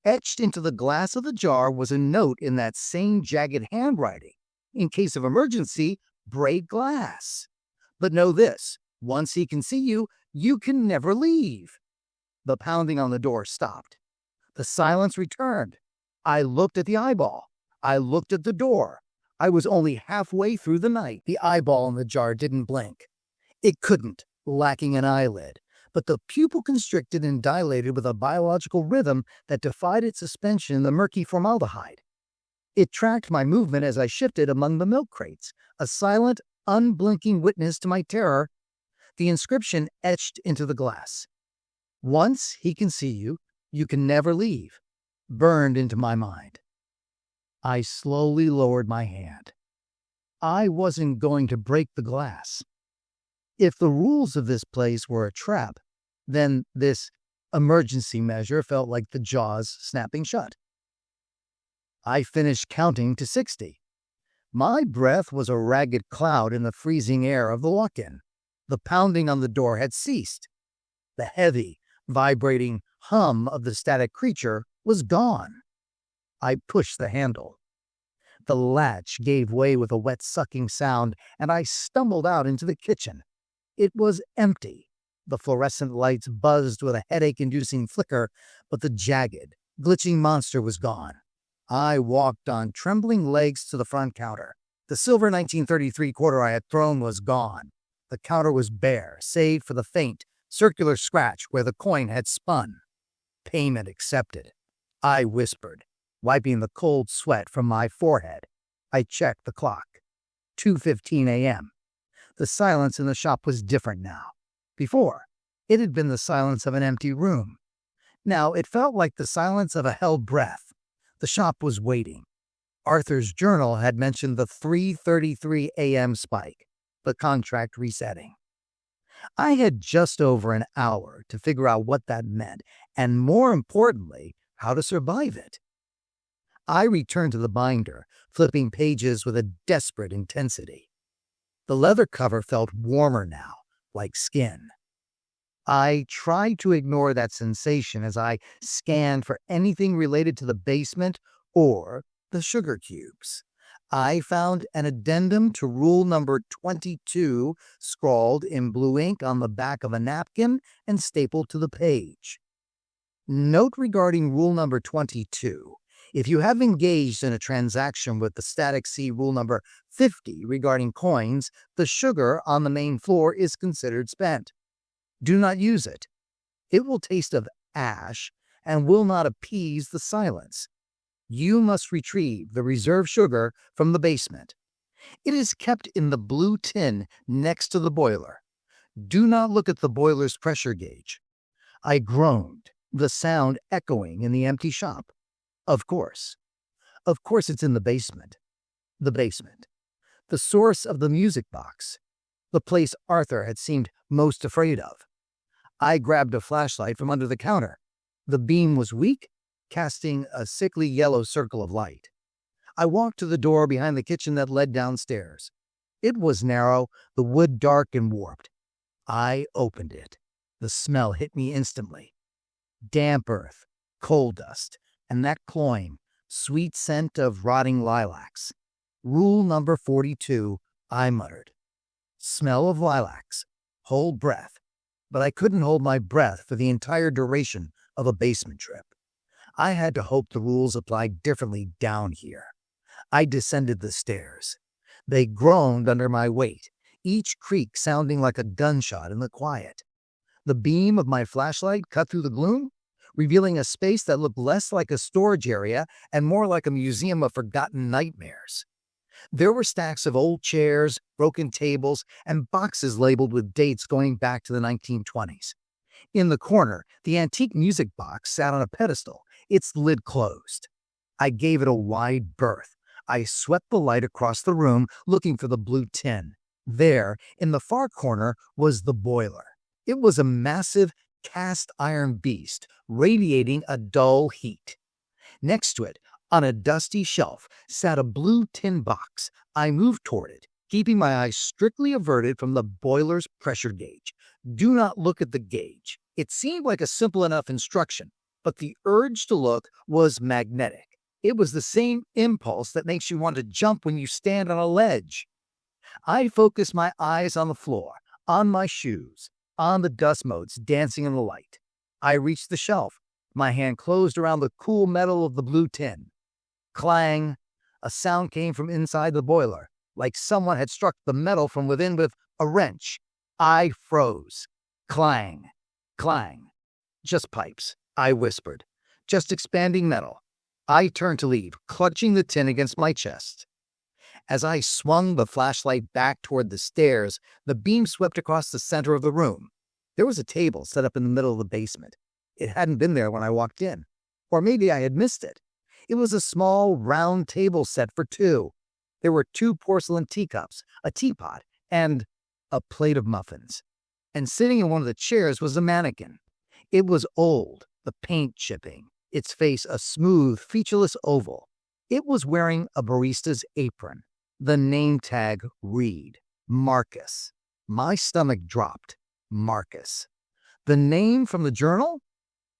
Etched into the glass of the jar was a note in that same jagged handwriting. In case of emergency, break glass. But know this, once he can see you, you can never leave. The pounding on the door stopped. The silence returned. I looked at the eyeball. I looked at the door. I was only halfway through the night. The eyeball in the jar didn't blink. It couldn't, lacking an eyelid. But the pupil constricted and dilated with a biological rhythm that defied its suspension in the murky formaldehyde. It tracked my movement as I shifted among the milk crates, a silent, unblinking witness to my terror. The inscription etched into the glass. Once he can see you, you can never leave, burned into my mind. I slowly lowered my hand. I wasn't going to break the glass. If the rules of this place were a trap, then this emergency measure felt like the jaws snapping shut. I finished counting to 60. My breath was a ragged cloud in the freezing air of the walk-in. The pounding on the door had ceased. The heavy, vibrating hum of the static creature was gone. I pushed the handle. The latch gave way with a wet sucking sound, and I stumbled out into the kitchen. It was empty. The fluorescent lights buzzed with a headache-inducing flicker, but the jagged, glitching monster was gone. I walked on trembling legs to the front counter. The silver 1933 quarter I had thrown was gone. The counter was bare, save for the faint, circular scratch where the coin had spun. Payment accepted. I whispered, wiping the cold sweat from my forehead. I checked the clock. 2:15 a.m. The silence in the shop was different now. Before, it had been the silence of an empty room. Now it felt like the silence of a held breath. The shop was waiting. Arthur's journal had mentioned the 3:33 a.m. spike, the contract resetting. I had just over an hour to figure out what that meant, and more importantly, how to survive it. I returned to the binder, flipping pages with a desperate intensity. The leather cover felt warmer now, like skin. I tried to ignore that sensation as I scanned for anything related to the basement or the sugar cubes. I found an addendum to rule number 22 scrawled in blue ink on the back of a napkin and stapled to the page. Note regarding rule number 22. If you have engaged in a transaction with the Static C rule number 50 regarding coins, the sugar on the main floor is considered spent. Do not use it. It will taste of ash and will not appease the silence. You must retrieve the reserve sugar from the basement. It is kept in the blue tin next to the boiler. Do not look at the boiler's pressure gauge. I groaned, the sound echoing in the empty shop. Of course. Of course it's in the basement. The basement. The source of the music box. The place Arthur had seemed most afraid of. I grabbed a flashlight from under the counter. The beam was weak, casting a sickly yellow circle of light. I walked to the door behind the kitchen that led downstairs. It was narrow, the wood dark and warped. I opened it. The smell hit me instantly. Damp earth, coal dust, and that cloying, sweet scent of rotting lilacs. Rule number 42, I muttered. Smell of lilacs. Hold breath. But I couldn't hold my breath for the entire duration of a basement trip. I had to hope the rules applied differently down here. I descended the stairs. They groaned under my weight, each creak sounding like a gunshot in the quiet. The beam of my flashlight cut through the gloom, revealing a space that looked less like a storage area and more like a museum of forgotten nightmares. There were stacks of old chairs, broken tables, and boxes labeled with dates going back to the 1920s. In the corner, the antique music box sat on a pedestal, its lid closed. I gave it a wide berth. I swept the light across the room, looking for the blue tin. There, in the far corner, was the boiler. It was a massive cast iron beast, radiating a dull heat. Next to it, on a dusty shelf, sat a blue tin box. I moved toward it, keeping my eyes strictly averted from the boiler's pressure gauge. Do not look at the gauge. It seemed like a simple enough instruction, but the urge to look was magnetic. It was the same impulse that makes you want to jump when you stand on a ledge. I focused my eyes on the floor, on my shoes, on the dust motes dancing in the light. I reached the shelf. My hand closed around the cool metal of the blue tin. Clang! A sound came from inside the boiler, like someone had struck the metal from within with a wrench. I froze. Clang! Clang! Just pipes, I whispered. Just expanding metal. I turned to leave, clutching the tin against my chest. As I swung the flashlight back toward the stairs, the beam swept across the center of the room. There was a table set up in the middle of the basement. It hadn't been there when I walked in. Or maybe I had missed it. It was a small, round table set for two. There were 2 porcelain teacups, a teapot, and a plate of muffins. And sitting in one of the chairs was a mannequin. It was old, the paint chipping, its face a smooth, featureless oval. It was wearing a barista's apron. The name tag read, Marcus. My stomach dropped. Marcus. The name from the journal?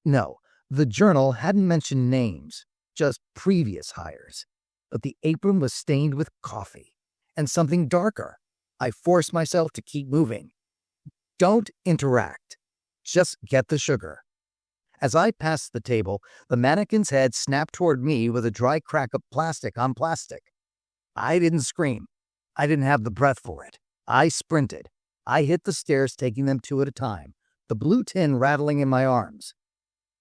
No, the journal hadn't mentioned names, just previous hires. But the apron was stained with coffee. And something darker. I forced myself to keep moving. Don't interact. Just get the sugar. As I passed the table, the mannequin's head snapped toward me with a dry crack of plastic on plastic. I didn't scream. I didn't have the breath for it. I sprinted. I hit the stairs, taking them 2 at a time, the blue tin rattling in my arms.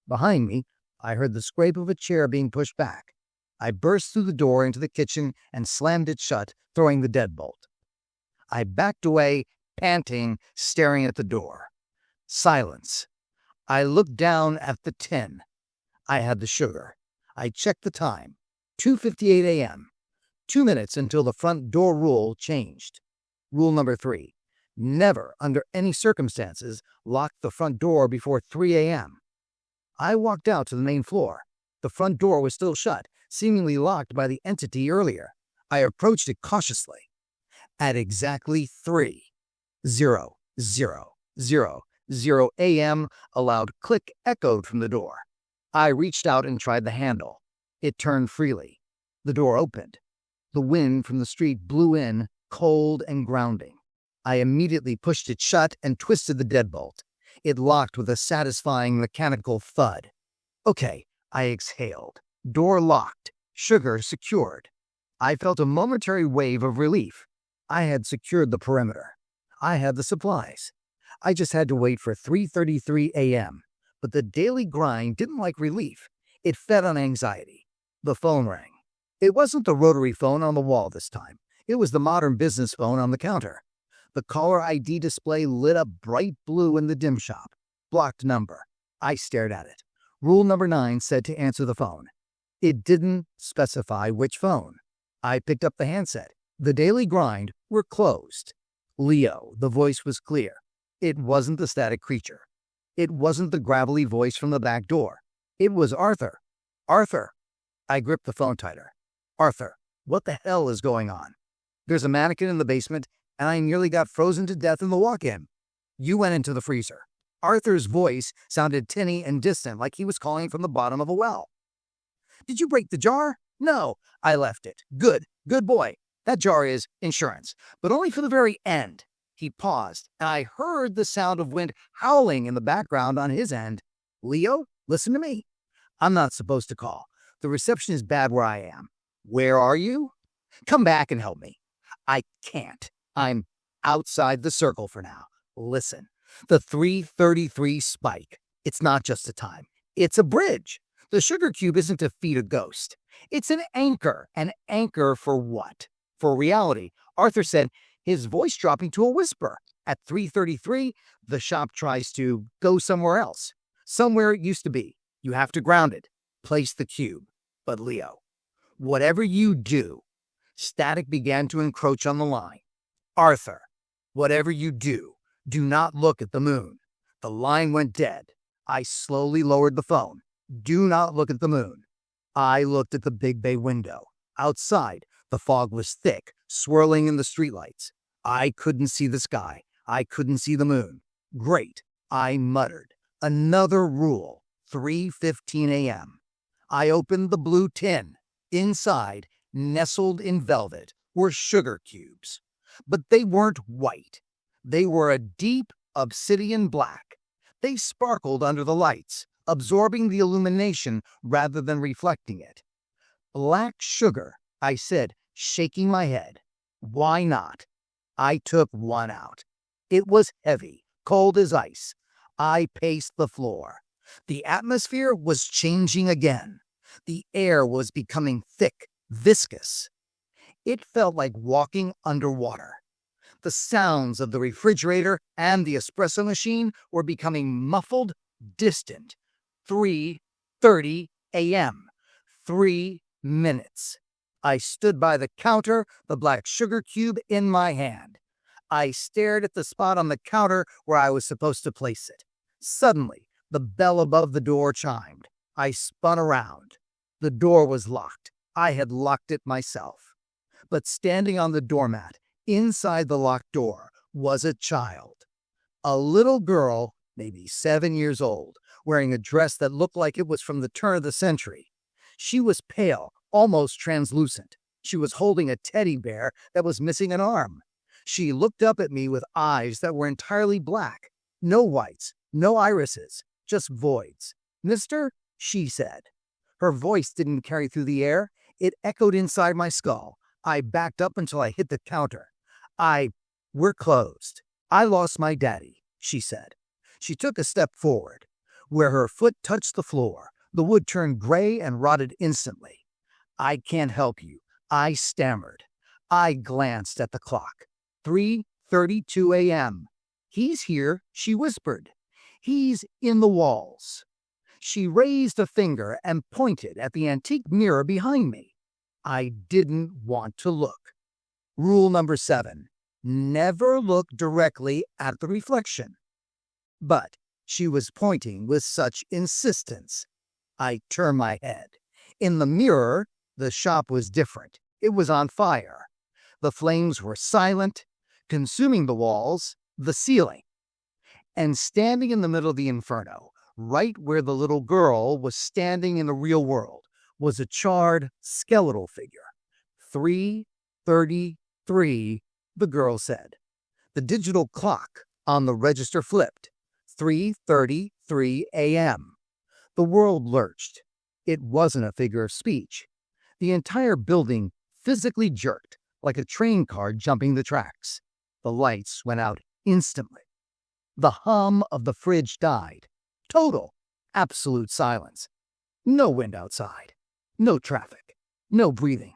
Behind me, I heard the scrape of a chair being pushed back. I burst through the door into the kitchen and slammed it shut, throwing the deadbolt. I backed away, panting, staring at the door. Silence. I looked down at the tin. I had the sugar. I checked the time. 2:58 a.m. 2 minutes until the front door rule changed. Rule number 3. Never, under any circumstances, lock the front door before 3 a.m. I walked out to the main floor. The front door was still shut, seemingly locked by the entity earlier. I approached it cautiously. At exactly 3:00:00 a.m., a loud click echoed from the door. I reached out and tried the handle. It turned freely. The door opened. The wind from the street blew in, cold and grounding. I immediately pushed it shut and twisted the deadbolt. It locked with a satisfying mechanical thud. Okay, I exhaled. Door locked. Sugar secured. I felt a momentary wave of relief. I had secured the perimeter. I had the supplies. I just had to wait for 3:33 a.m. But the daily grind didn't like relief. It fed on anxiety. The phone rang. It wasn't the rotary phone on the wall this time. It was the modern business phone on the counter. The caller ID display lit up bright blue in the dim shop. Blocked number. I stared at it. Rule number 9 said to answer the phone. It didn't specify which phone. I picked up the handset. The daily grind were closed. Leo, the voice was clear. It wasn't the static creature. It wasn't the gravelly voice from the back door. It was Arthur. Arthur. I gripped the phone tighter. Arthur, What the hell is going on? There's a mannequin in the basement, and I nearly got frozen to death in the walk-in. You went into the freezer. Arthur's voice sounded tinny and distant, like he was calling from the bottom of a well. Did you break the jar? No, I left it. Good boy. That jar is insurance, but only for the very end. He paused, and I heard the sound of wind howling in the background on his end. Leo, listen to me. I'm not supposed to call. The reception is bad where I am. Where are you? Come back and help me. I can't. I'm outside the circle for now. Listen, the 333 spike. It's not just a time. It's a bridge. The sugar cube isn't to feed a ghost. It's an anchor. An anchor for what? For reality. Arthur said, his voice dropping to a whisper. At 333, the shop tries to go somewhere else. Somewhere it used to be. You have to ground it. Place the cube. But Leo, whatever you do, static began to encroach on the line. Arthur, whatever you do, do not look at the moon. The line went dead. I slowly lowered the phone. Do not look at the moon. I looked at the big bay window. Outside, the fog was thick, swirling in the streetlights. I couldn't see the sky. I couldn't see the moon. Great, I muttered. Another rule, 3:15 a.m. I opened the blue tin. Inside, nestled in velvet, were sugar cubes. But they weren't white. They were a deep obsidian black. They sparkled under the lights, absorbing the illumination rather than reflecting it. Black sugar, I said, shaking my head. Why not? I took one out. It was heavy, cold as ice. I paced the floor. The atmosphere was changing again. The air was becoming thick, viscous. It felt like walking underwater. The sounds of the refrigerator and the espresso machine were becoming muffled, distant. 3:30 a.m. 3 minutes. I stood by the counter, the black sugar cube in my hand. I stared at the spot on the counter where I was supposed to place it. Suddenly, the bell above the door chimed. I spun around. The door was locked. I had locked it myself. But standing on the doormat, inside the locked door, was a child. A little girl, maybe 7 years old, wearing a dress that looked like it was from the turn of the century. She was pale, almost translucent. She was holding a teddy bear that was missing an arm. She looked up at me with eyes that were entirely black. No whites, no irises, just voids. Mister, she said. Her voice didn't carry through the air. It echoed inside my skull. I backed up until I hit the counter. We're closed. I lost my daddy, she said. She took a step forward. Where her foot touched the floor, the wood turned gray and rotted instantly. I can't help you, I stammered. I glanced at the clock. 3:32 a.m. He's here, she whispered. He's in the walls. She raised a finger and pointed at the antique mirror behind me. I didn't want to look. Rule number 7. Never look directly at the reflection. But she was pointing with such insistence. I turned my head. In the mirror, the shop was different. It was on fire. The flames were silent, consuming the walls, the ceiling. And standing in the middle of the inferno, right where the little girl was standing in the real world, was a charred, skeletal figure. 3:33, the girl said. The digital clock on the register flipped. 3:33 a.m. The world lurched. It wasn't a figure of speech. The entire building physically jerked, like a train car jumping the tracks. The lights went out instantly. The hum of the fridge died. Total, absolute silence. No wind outside. No traffic. No breathing.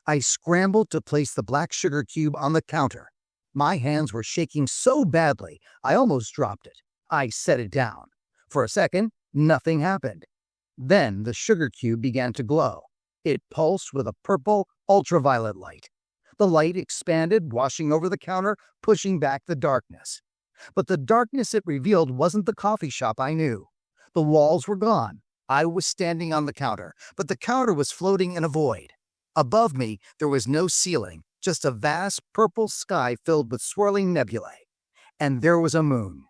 I scrambled to place the black sugar cube on the counter. My hands were shaking so badly, I almost dropped it. I set it down. For a second, nothing happened. Then the sugar cube began to glow. It pulsed with a purple, ultraviolet light. The light expanded, washing over the counter, pushing back the darkness. But the darkness it revealed wasn't the coffee shop I knew. The walls were gone. I was standing on the counter, but the counter was floating in a void. Above me, there was no ceiling, just a vast purple sky filled with swirling nebulae. And there was a moon.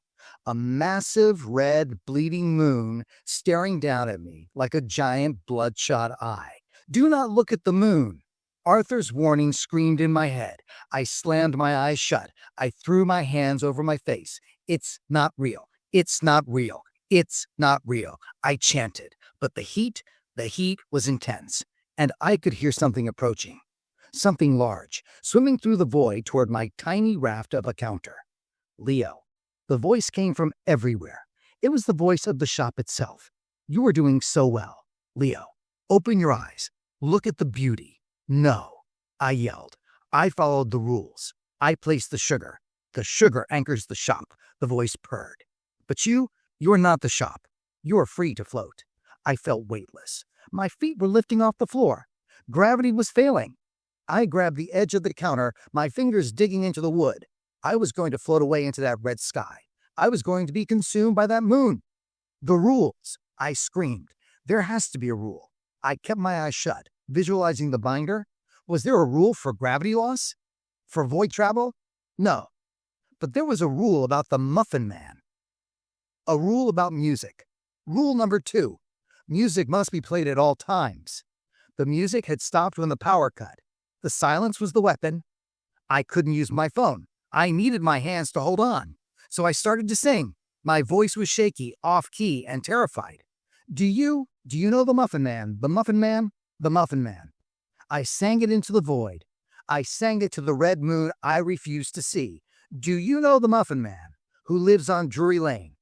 A massive red bleeding moon staring down at me like a giant bloodshot eye. Do not look at the moon. Arthur's warning screamed in my head. I slammed my eyes shut. I threw my hands over my face. It's not real. It's not real. It's not real, I chanted. But the heat was intense, and I could hear something approaching. Something large, swimming through the void toward my tiny raft of a counter. Leo. The voice came from everywhere. It was the voice of the shop itself. You are doing so well. Leo, open your eyes. Look at the beauty. No, I yelled. I followed the rules. I placed the sugar. The sugar anchors the shop, the voice purred. But you're not the shop. You're free to float. I felt weightless. My feet were lifting off the floor. Gravity was failing. I grabbed the edge of the counter, my fingers digging into the wood. I was going to float away into that red sky. I was going to be consumed by that moon. The rules, I screamed. There has to be a rule. I kept my eyes shut, visualizing the binder. Was there a rule for gravity loss? For void travel? No. But there was a rule about the Muffin Man. A rule about music. Rule number 2. Music must be played at all times. The music had stopped when the power cut. The silence was the weapon. I couldn't use my phone. I needed my hands to hold on. So I started to sing. My voice was shaky, off-key, and terrified. Do you know the Muffin Man? The Muffin Man? The Muffin Man. I sang it into the void. I sang it to the red moon I refused to see. Do you know the Muffin Man, who lives on Drury Lane?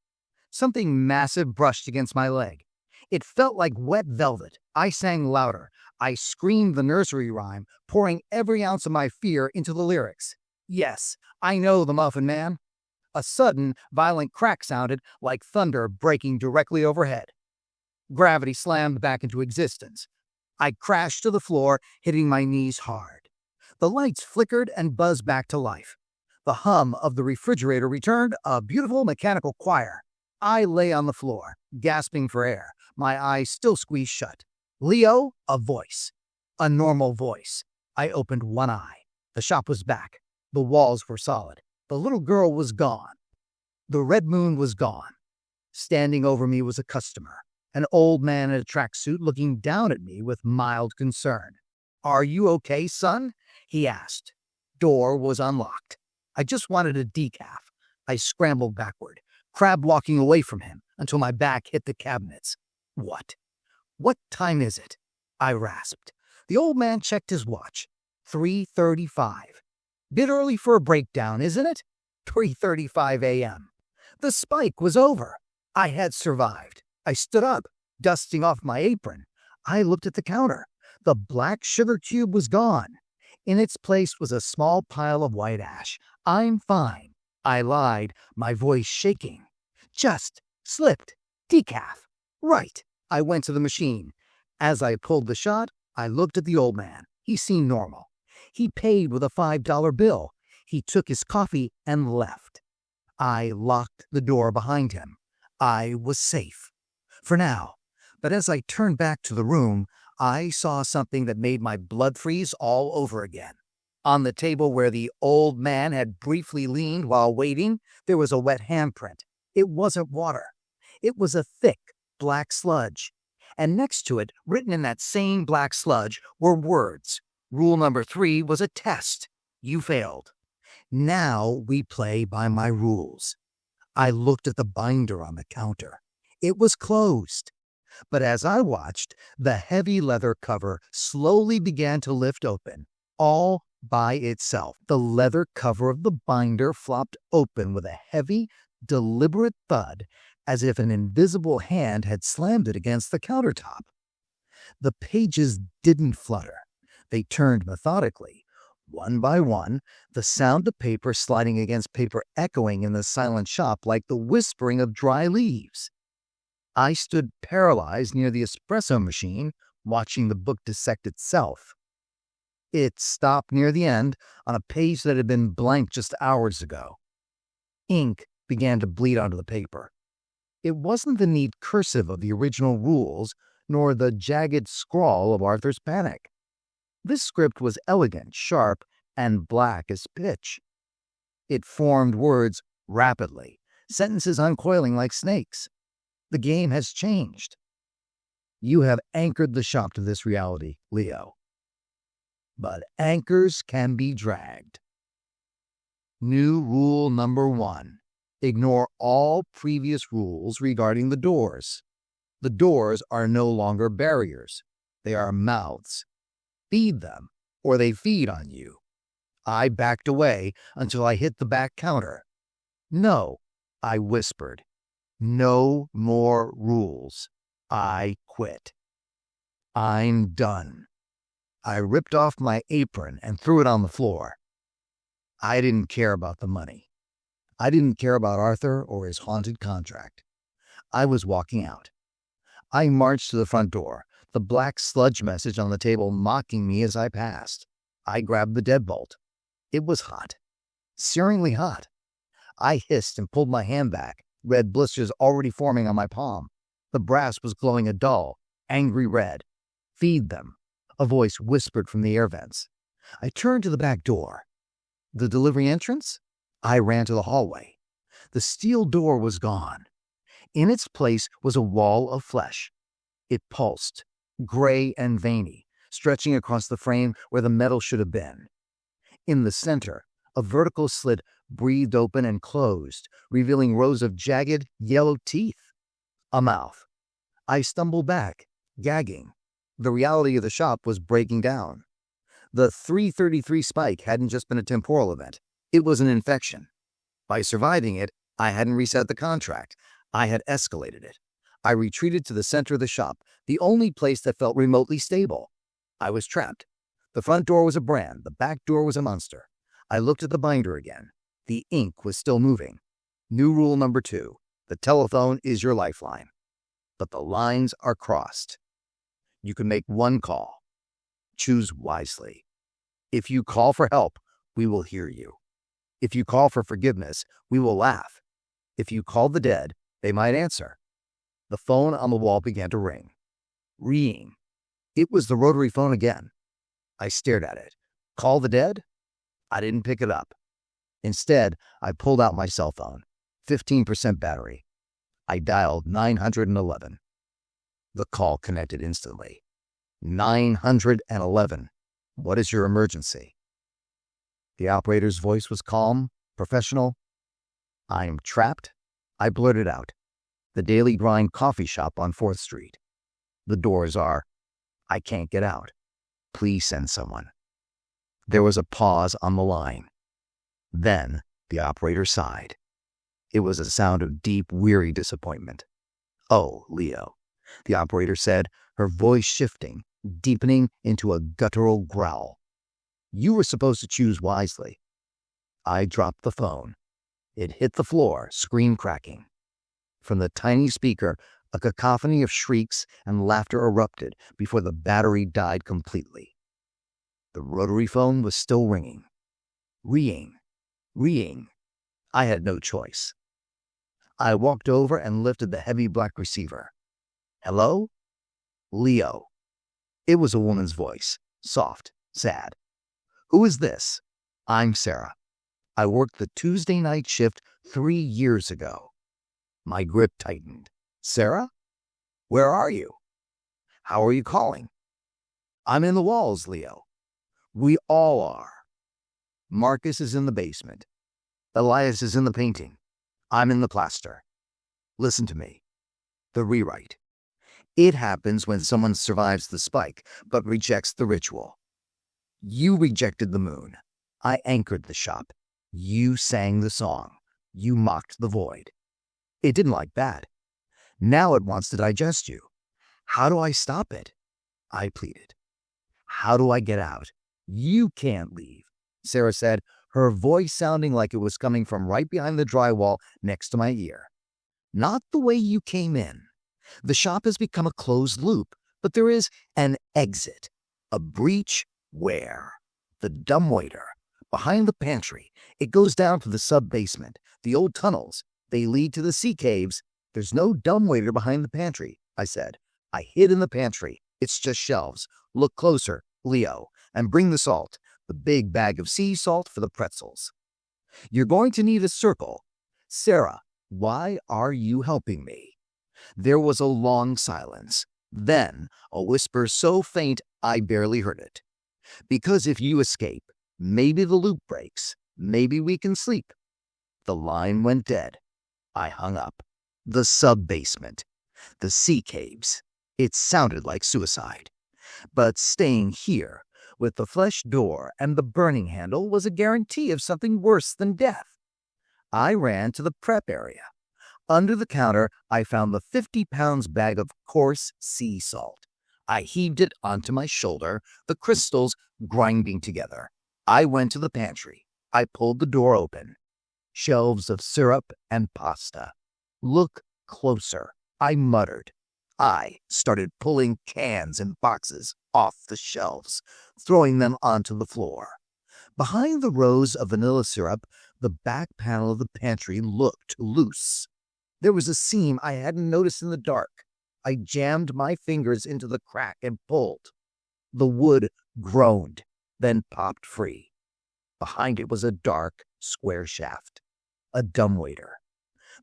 Something massive brushed against my leg. It felt like wet velvet. I sang louder. I screamed the nursery rhyme, pouring every ounce of my fear into the lyrics. Yes, I know the Muffin Man. A sudden, violent crack sounded like thunder breaking directly overhead. Gravity slammed back into existence. I crashed to the floor, hitting my knees hard. The lights flickered and buzzed back to life. The hum of the refrigerator returned, a beautiful mechanical choir. I lay on the floor, gasping for air, my eyes still squeezed shut. Leo, a voice. A normal voice. I opened one eye. The shop was back. The walls were solid. The little girl was gone. The red moon was gone. Standing over me was a customer, an old man in a tracksuit looking down at me with mild concern. Are you okay, son? He asked. Door was unlocked. I just wanted a decaf. I scrambled backward, crab walking away from him until my back hit the cabinets. What time is it? I rasped. The old man checked his watch. 3:35. Bit early for a breakdown, isn't it? 3:35 a.m. The spike was over. I had survived. I stood up, dusting off my apron. I looked at the counter. The black sugar cube was gone. In its place was a small pile of white ash. I'm fine. I lied, my voice shaking. Just slipped. Decaf. Right. I went to the machine. As I pulled the shot, I looked at the old man. He seemed normal. He paid with a $5 bill. He took his coffee and left. I locked the door behind him. I was safe. For now. But as I turned back to the room, I saw something that made my blood freeze all over again. On the table where the old man had briefly leaned while waiting, there was a wet handprint. It wasn't water. It was a thick, black sludge. And next to it, written in that same black sludge, were words. Rule number 3 was a test. You failed. Now we play by my rules. I looked at the binder on the counter. It was closed. But as I watched, the heavy leather cover slowly began to lift open, all by itself. The leather cover of the binder flopped open with a heavy, deliberate thud, as if an invisible hand had slammed it against the countertop. The pages didn't flutter. They turned methodically. One by one, the sound of paper sliding against paper echoing in the silent shop like the whispering of dry leaves. I stood paralyzed near the espresso machine, watching the book dissect itself. It stopped near the end, on a page that had been blank just hours ago. Ink began to bleed onto the paper. It wasn't the neat cursive of the original rules, nor the jagged scrawl of Arthur's panic. This script was elegant, sharp, and black as pitch. It formed words rapidly, sentences uncoiling like snakes. The game has changed. You have anchored the shop to this reality, Leo. But anchors can be dragged. New rule number 1. Ignore all previous rules regarding the doors. The doors are no longer barriers. They are mouths. Feed them, or they feed on you. I backed away until I hit the back counter. No, I whispered. No more rules. I quit. I'm done. I ripped off my apron and threw it on the floor. I didn't care about the money. I didn't care about Arthur or his haunted contract. I was walking out. I marched to the front door, the black sludge message on the table mocking me as I passed. I grabbed the deadbolt. It was hot. Searingly hot. I hissed and pulled my hand back, red blisters already forming on my palm. The brass was glowing a dull, angry red. Feed them, a voice whispered from the air vents. I turned to the back door. The delivery entrance? I ran to the hallway. The steel door was gone. In its place was a wall of flesh. It pulsed, gray and veiny, stretching across the frame where the metal should have been. In the center, a vertical slit breathed open and closed, revealing rows of jagged, yellow teeth. A mouth. I stumbled back, gagging. The reality of the shop was breaking down. The 333 spike hadn't just been a temporal event. It was an infection. By surviving it, I hadn't reset the contract. I had escalated it. I retreated to the center of the shop, the only place that felt remotely stable. I was trapped. The front door was a brand. The back door was a monster. I looked at the binder again. The ink was still moving. New rule number 2. The telephone is your lifeline. But the lines are crossed. You can make one call. Choose wisely. If you call for help, we will hear you. If you call for forgiveness, we will laugh. If you call the dead, they might answer. The phone on the wall began to ring. Ringing. It was the rotary phone again. I stared at it. Call the dead? I didn't pick it up. Instead, I pulled out my cell phone. 15% battery. I dialed 911. The call connected instantly. 911. What is your emergency? The operator's voice was calm, professional. I'm trapped, I blurted out. The Daily Grind coffee shop on 4th Street. The doors are. I can't get out. Please send someone. There was a pause on the line. Then the operator sighed. It was a sound of deep, weary disappointment. Oh, Leo, the operator said, her voice shifting, deepening into a guttural growl. You were supposed to choose wisely. I dropped the phone. It hit the floor, screen cracking. From the tiny speaker, a cacophony of shrieks and laughter erupted before the battery died completely. The rotary phone was still ringing. Ringing. Ringing. I had no choice. I walked over and lifted the heavy black receiver. Hello? Leo. It was a woman's voice, soft, sad. Who is this? I'm Sarah. I worked the Tuesday night shift 3 years ago. My grip tightened. Sarah? Where are you? How are you calling? I'm in the walls, Leo. We all are. Marcus is in the basement. Elias is in the painting. I'm in the plaster. Listen to me. The rewrite. It happens when someone survives the spike, but rejects the ritual. You rejected the moon. I anchored the shop. You sang the song. You mocked the void. It didn't like that. Now it wants to digest you. How do I stop it? I pleaded. How do I get out? You can't leave, Sarah said, her voice sounding like it was coming from right behind the drywall next to my ear. Not the way you came in. The shop has become a closed loop, but there is an exit. A breach where? The dumbwaiter. Behind the pantry. It goes down to the sub-basement. The old tunnels. They lead to the sea caves. There's no dumbwaiter behind the pantry, I said. I hid in the pantry. It's just shelves. Look closer, Leo. And bring the salt, the big bag of sea salt for the pretzels. You're going to need a circle. Sarah, why are you helping me? There was a long silence. Then a whisper so faint I barely heard it. Because if you escape, maybe the loop breaks. Maybe we can sleep. The line went dead. I hung up. The sub-basement. The sea caves. It sounded like suicide. But staying here, with the flesh door and the burning handle, was a guarantee of something worse than death. I ran to the prep area. Under the counter, I found the 50-pound bag of coarse sea salt. I heaved it onto my shoulder, the crystals grinding together. I went to the pantry. I pulled the door open. Shelves of syrup and pasta. Look closer, I muttered. I started pulling cans and boxes off the shelves, throwing them onto the floor. Behind the rows of vanilla syrup, the back panel of the pantry looked loose. There was a seam I hadn't noticed in the dark. I jammed my fingers into the crack and pulled. The wood groaned, then popped free. Behind it was a dark, square shaft. A dumbwaiter.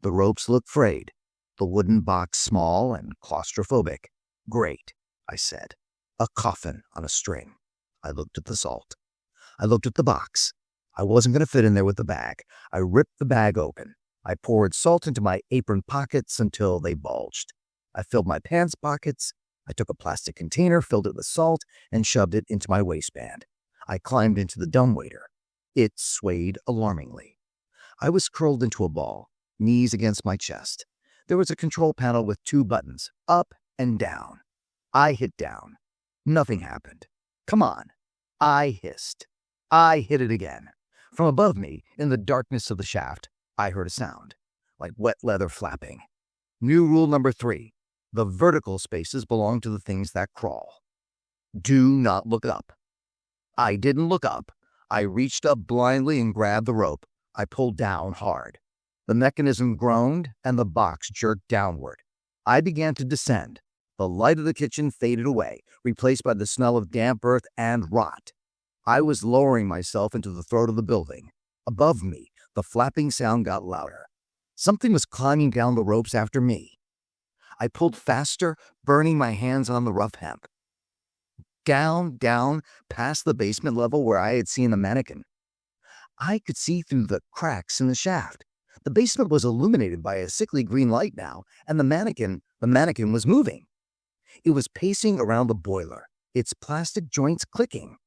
The ropes looked frayed. The wooden box small and claustrophobic. Great, I said. A coffin on a string. I looked at the salt. I looked at the box. I wasn't going to fit in there with the bag. I ripped the bag open. I poured salt into my apron pockets until they bulged. I filled my pants pockets. I took a plastic container, filled it with salt, and shoved it into my waistband. I climbed into the dumbwaiter. It swayed alarmingly. I was curled into a ball, knees against my chest. There was a control panel with 2 buttons, up and down. I hit down. Nothing happened. Come on. I hissed. I hit it again. From above me, in the darkness of the shaft, I heard a sound, like wet leather flapping. New rule number 3. The vertical spaces belong to the things that crawl. Do not look up. I didn't look up. I reached up blindly and grabbed the rope. I pulled down hard. The mechanism groaned and the box jerked downward. I began to descend. The light of the kitchen faded away, replaced by the smell of damp earth and rot. I was lowering myself into the throat of the building. Above me, the flapping sound got louder. Something was climbing down the ropes after me. I pulled faster, burning my hands on the rough hemp. Down, past the basement level where I had seen the mannequin. I could see through the cracks in the shaft. The basement was illuminated by a sickly green light now, and the mannequin was moving. It was pacing around the boiler, its plastic joints clicking.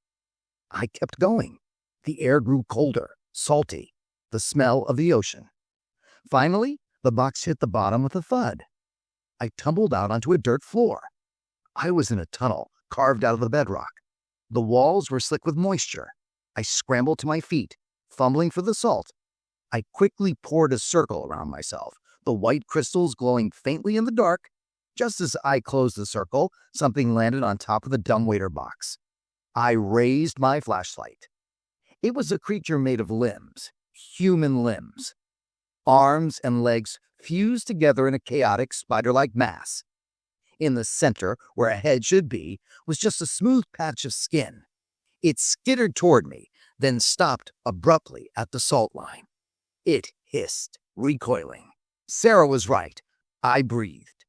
I kept going. The air grew colder, salty, the smell of the ocean. Finally, the box hit the bottom with a thud. I tumbled out onto a dirt floor. I was in a tunnel carved out of the bedrock. The walls were slick with moisture. I scrambled to my feet, fumbling for the salt. I quickly poured a circle around myself, the white crystals glowing faintly in the dark. Just as I closed the circle, something landed on top of the dumbwaiter box. I raised my flashlight. It was a creature made of limbs, human limbs. Arms and legs fused together in a chaotic spider-like mass. In the center, where a head should be, was just a smooth patch of skin. It skittered toward me, then stopped abruptly at the salt line. It hissed, recoiling. Sarah was right. I breathed.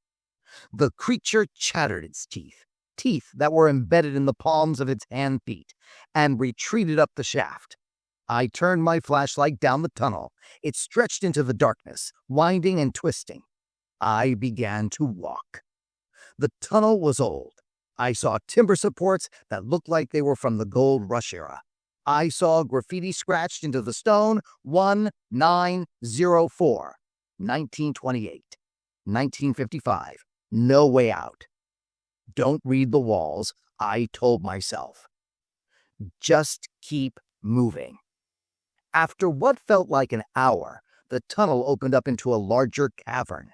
The creature chattered its teeth, teeth that were embedded in the palms of its hand feet, and retreated up the shaft. I turned my flashlight down the tunnel. It stretched into the darkness, winding and twisting. I began to walk. The tunnel was old. I saw timber supports that looked like they were from the gold rush era. I saw graffiti scratched into the stone, 1904, 1928, 1955, no way out. Don't read the walls, I told myself. Just keep moving. After what felt like an hour, the tunnel opened up into a larger cavern.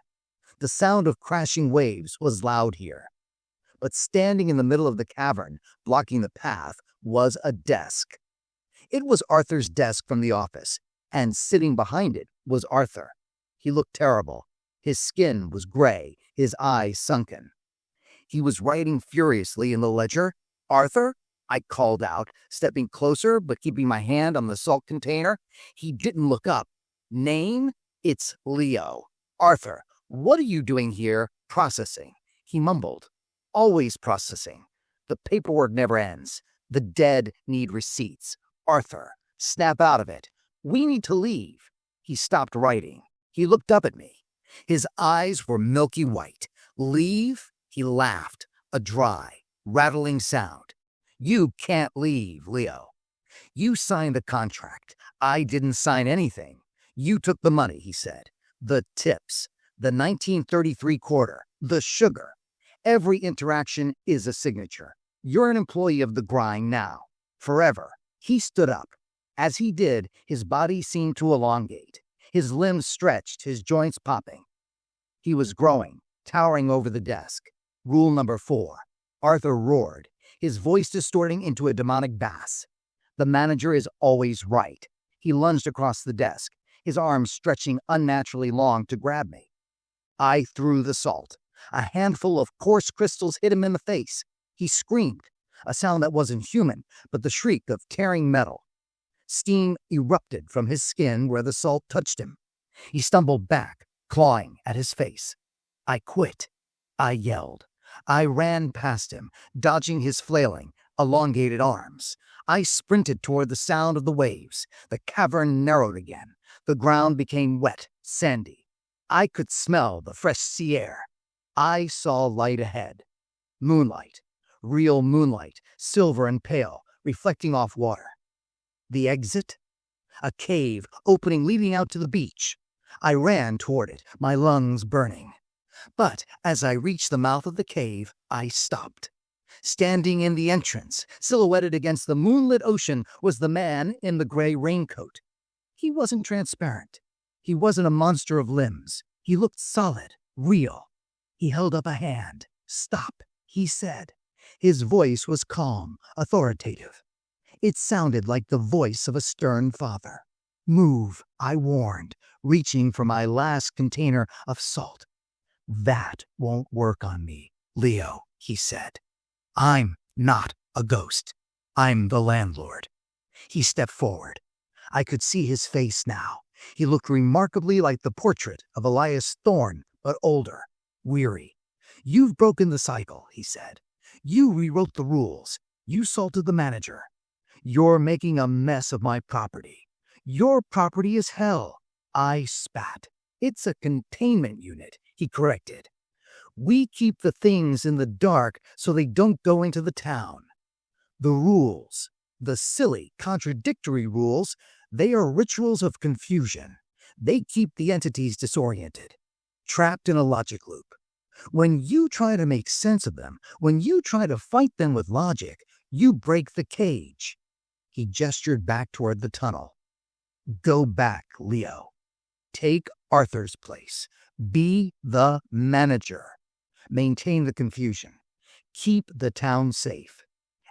The sound of crashing waves was loud here. But standing in the middle of the cavern, blocking the path, was a desk. It was Arthur's desk from the office, and sitting behind it was Arthur. He looked terrible. His skin was gray, his eyes sunken. He was writing furiously in the ledger. Arthur, I called out, stepping closer but keeping my hand on the salt container. He didn't look up. Name? It's Leo. Arthur, what are you doing here? Processing. He mumbled. Always processing. The paperwork never ends. The dead need receipts. Arthur, snap out of it. We need to leave. He stopped writing. He looked up at me. His eyes were milky white. Leave? He laughed. A dry, rattling sound. You can't leave, Leo. You signed the contract. I didn't sign anything. You took the money, he said. The tips. The 1933 quarter. The sugar. Every interaction is a signature. You're an employee of the grind now. Forever. He stood up. As he did, his body seemed to elongate. His limbs stretched, his joints popping. He was growing, towering over the desk. Rule number 4. Arthur roared, his voice distorting into a demonic bass. The manager is always right. He lunged across the desk, his arms stretching unnaturally long to grab me. I threw the salt. A handful of coarse crystals hit him in the face. He screamed, a sound that wasn't human, but the shriek of tearing metal. Steam erupted from his skin where the salt touched him. He stumbled back, clawing at his face. I quit. I yelled. I ran past him, dodging his flailing, elongated arms. I sprinted toward the sound of the waves. The cavern narrowed again. The ground became wet, sandy. I could smell the fresh sea air. I saw light ahead. Moonlight. Real moonlight, silver and pale, reflecting off water. The exit? A cave, opening leading out to the beach. I ran toward it, my lungs burning. But as I reached the mouth of the cave, I stopped. Standing in the entrance, silhouetted against the moonlit ocean, was the man in the gray raincoat. He wasn't transparent. He wasn't a monster of limbs. He looked solid, real. He held up a hand. Stop, he said. His voice was calm, authoritative. It sounded like the voice of a stern father. Move, I warned, reaching for my last container of salt. That won't work on me, Leo, he said. I'm not a ghost. I'm the landlord. He stepped forward. I could see his face now. He looked remarkably like the portrait of Elias Thorne, but older, weary. You've broken the cycle, he said. You rewrote the rules. You salted the manager. You're making a mess of my property. Your property is hell. I spat. It's a containment unit, he corrected. We keep the things in the dark so they don't go into the town. The rules, the silly, contradictory rules, they are rituals of confusion. They keep the entities disoriented, trapped in a logic loop. When you try to make sense of them, when you try to fight them with logic, you break the cage. He gestured back toward the tunnel. Go back, Leo. Take Arthur's place. Be the manager. Maintain the confusion. Keep the town safe.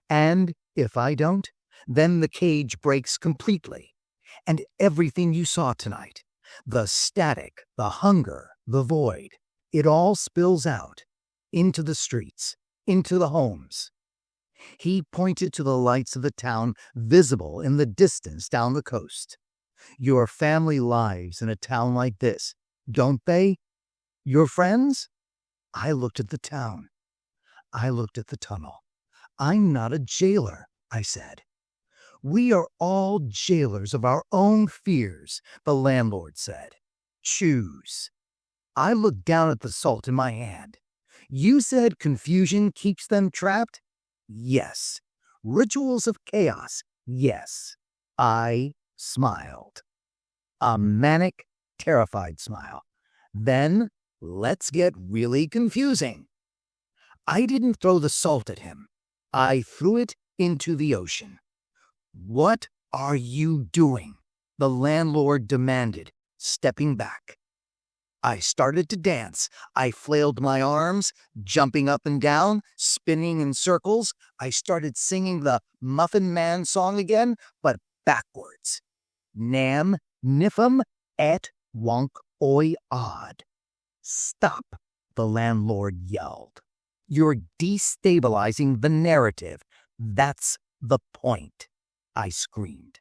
And if I don't, then the cage breaks completely. And everything you saw tonight, the static, the hunger, the void, it all spills out into the streets, into the homes. He pointed to the lights of the town visible in the distance down the coast. Your family lives in a town like this, don't they? Your friends? I looked at the town. I looked at the tunnel. I'm not a jailer, I said. We are all jailers of our own fears, the landlord said. Choose. I looked down at the salt in my hand. You said confusion keeps them trapped? Yes. Rituals of chaos? Yes. I smiled. A manic, terrified smile. Then, let's get really confusing. I didn't throw the salt at him. I threw it into the ocean. What are you doing? The landlord demanded, stepping back. I started to dance. I flailed my arms, jumping up and down, spinning in circles. I started singing the Muffin Man song again, but backwards. Nam nifum et wonk oi odd. Stop, the landlord yelled. You're destabilizing the narrative. That's The point, I screamed.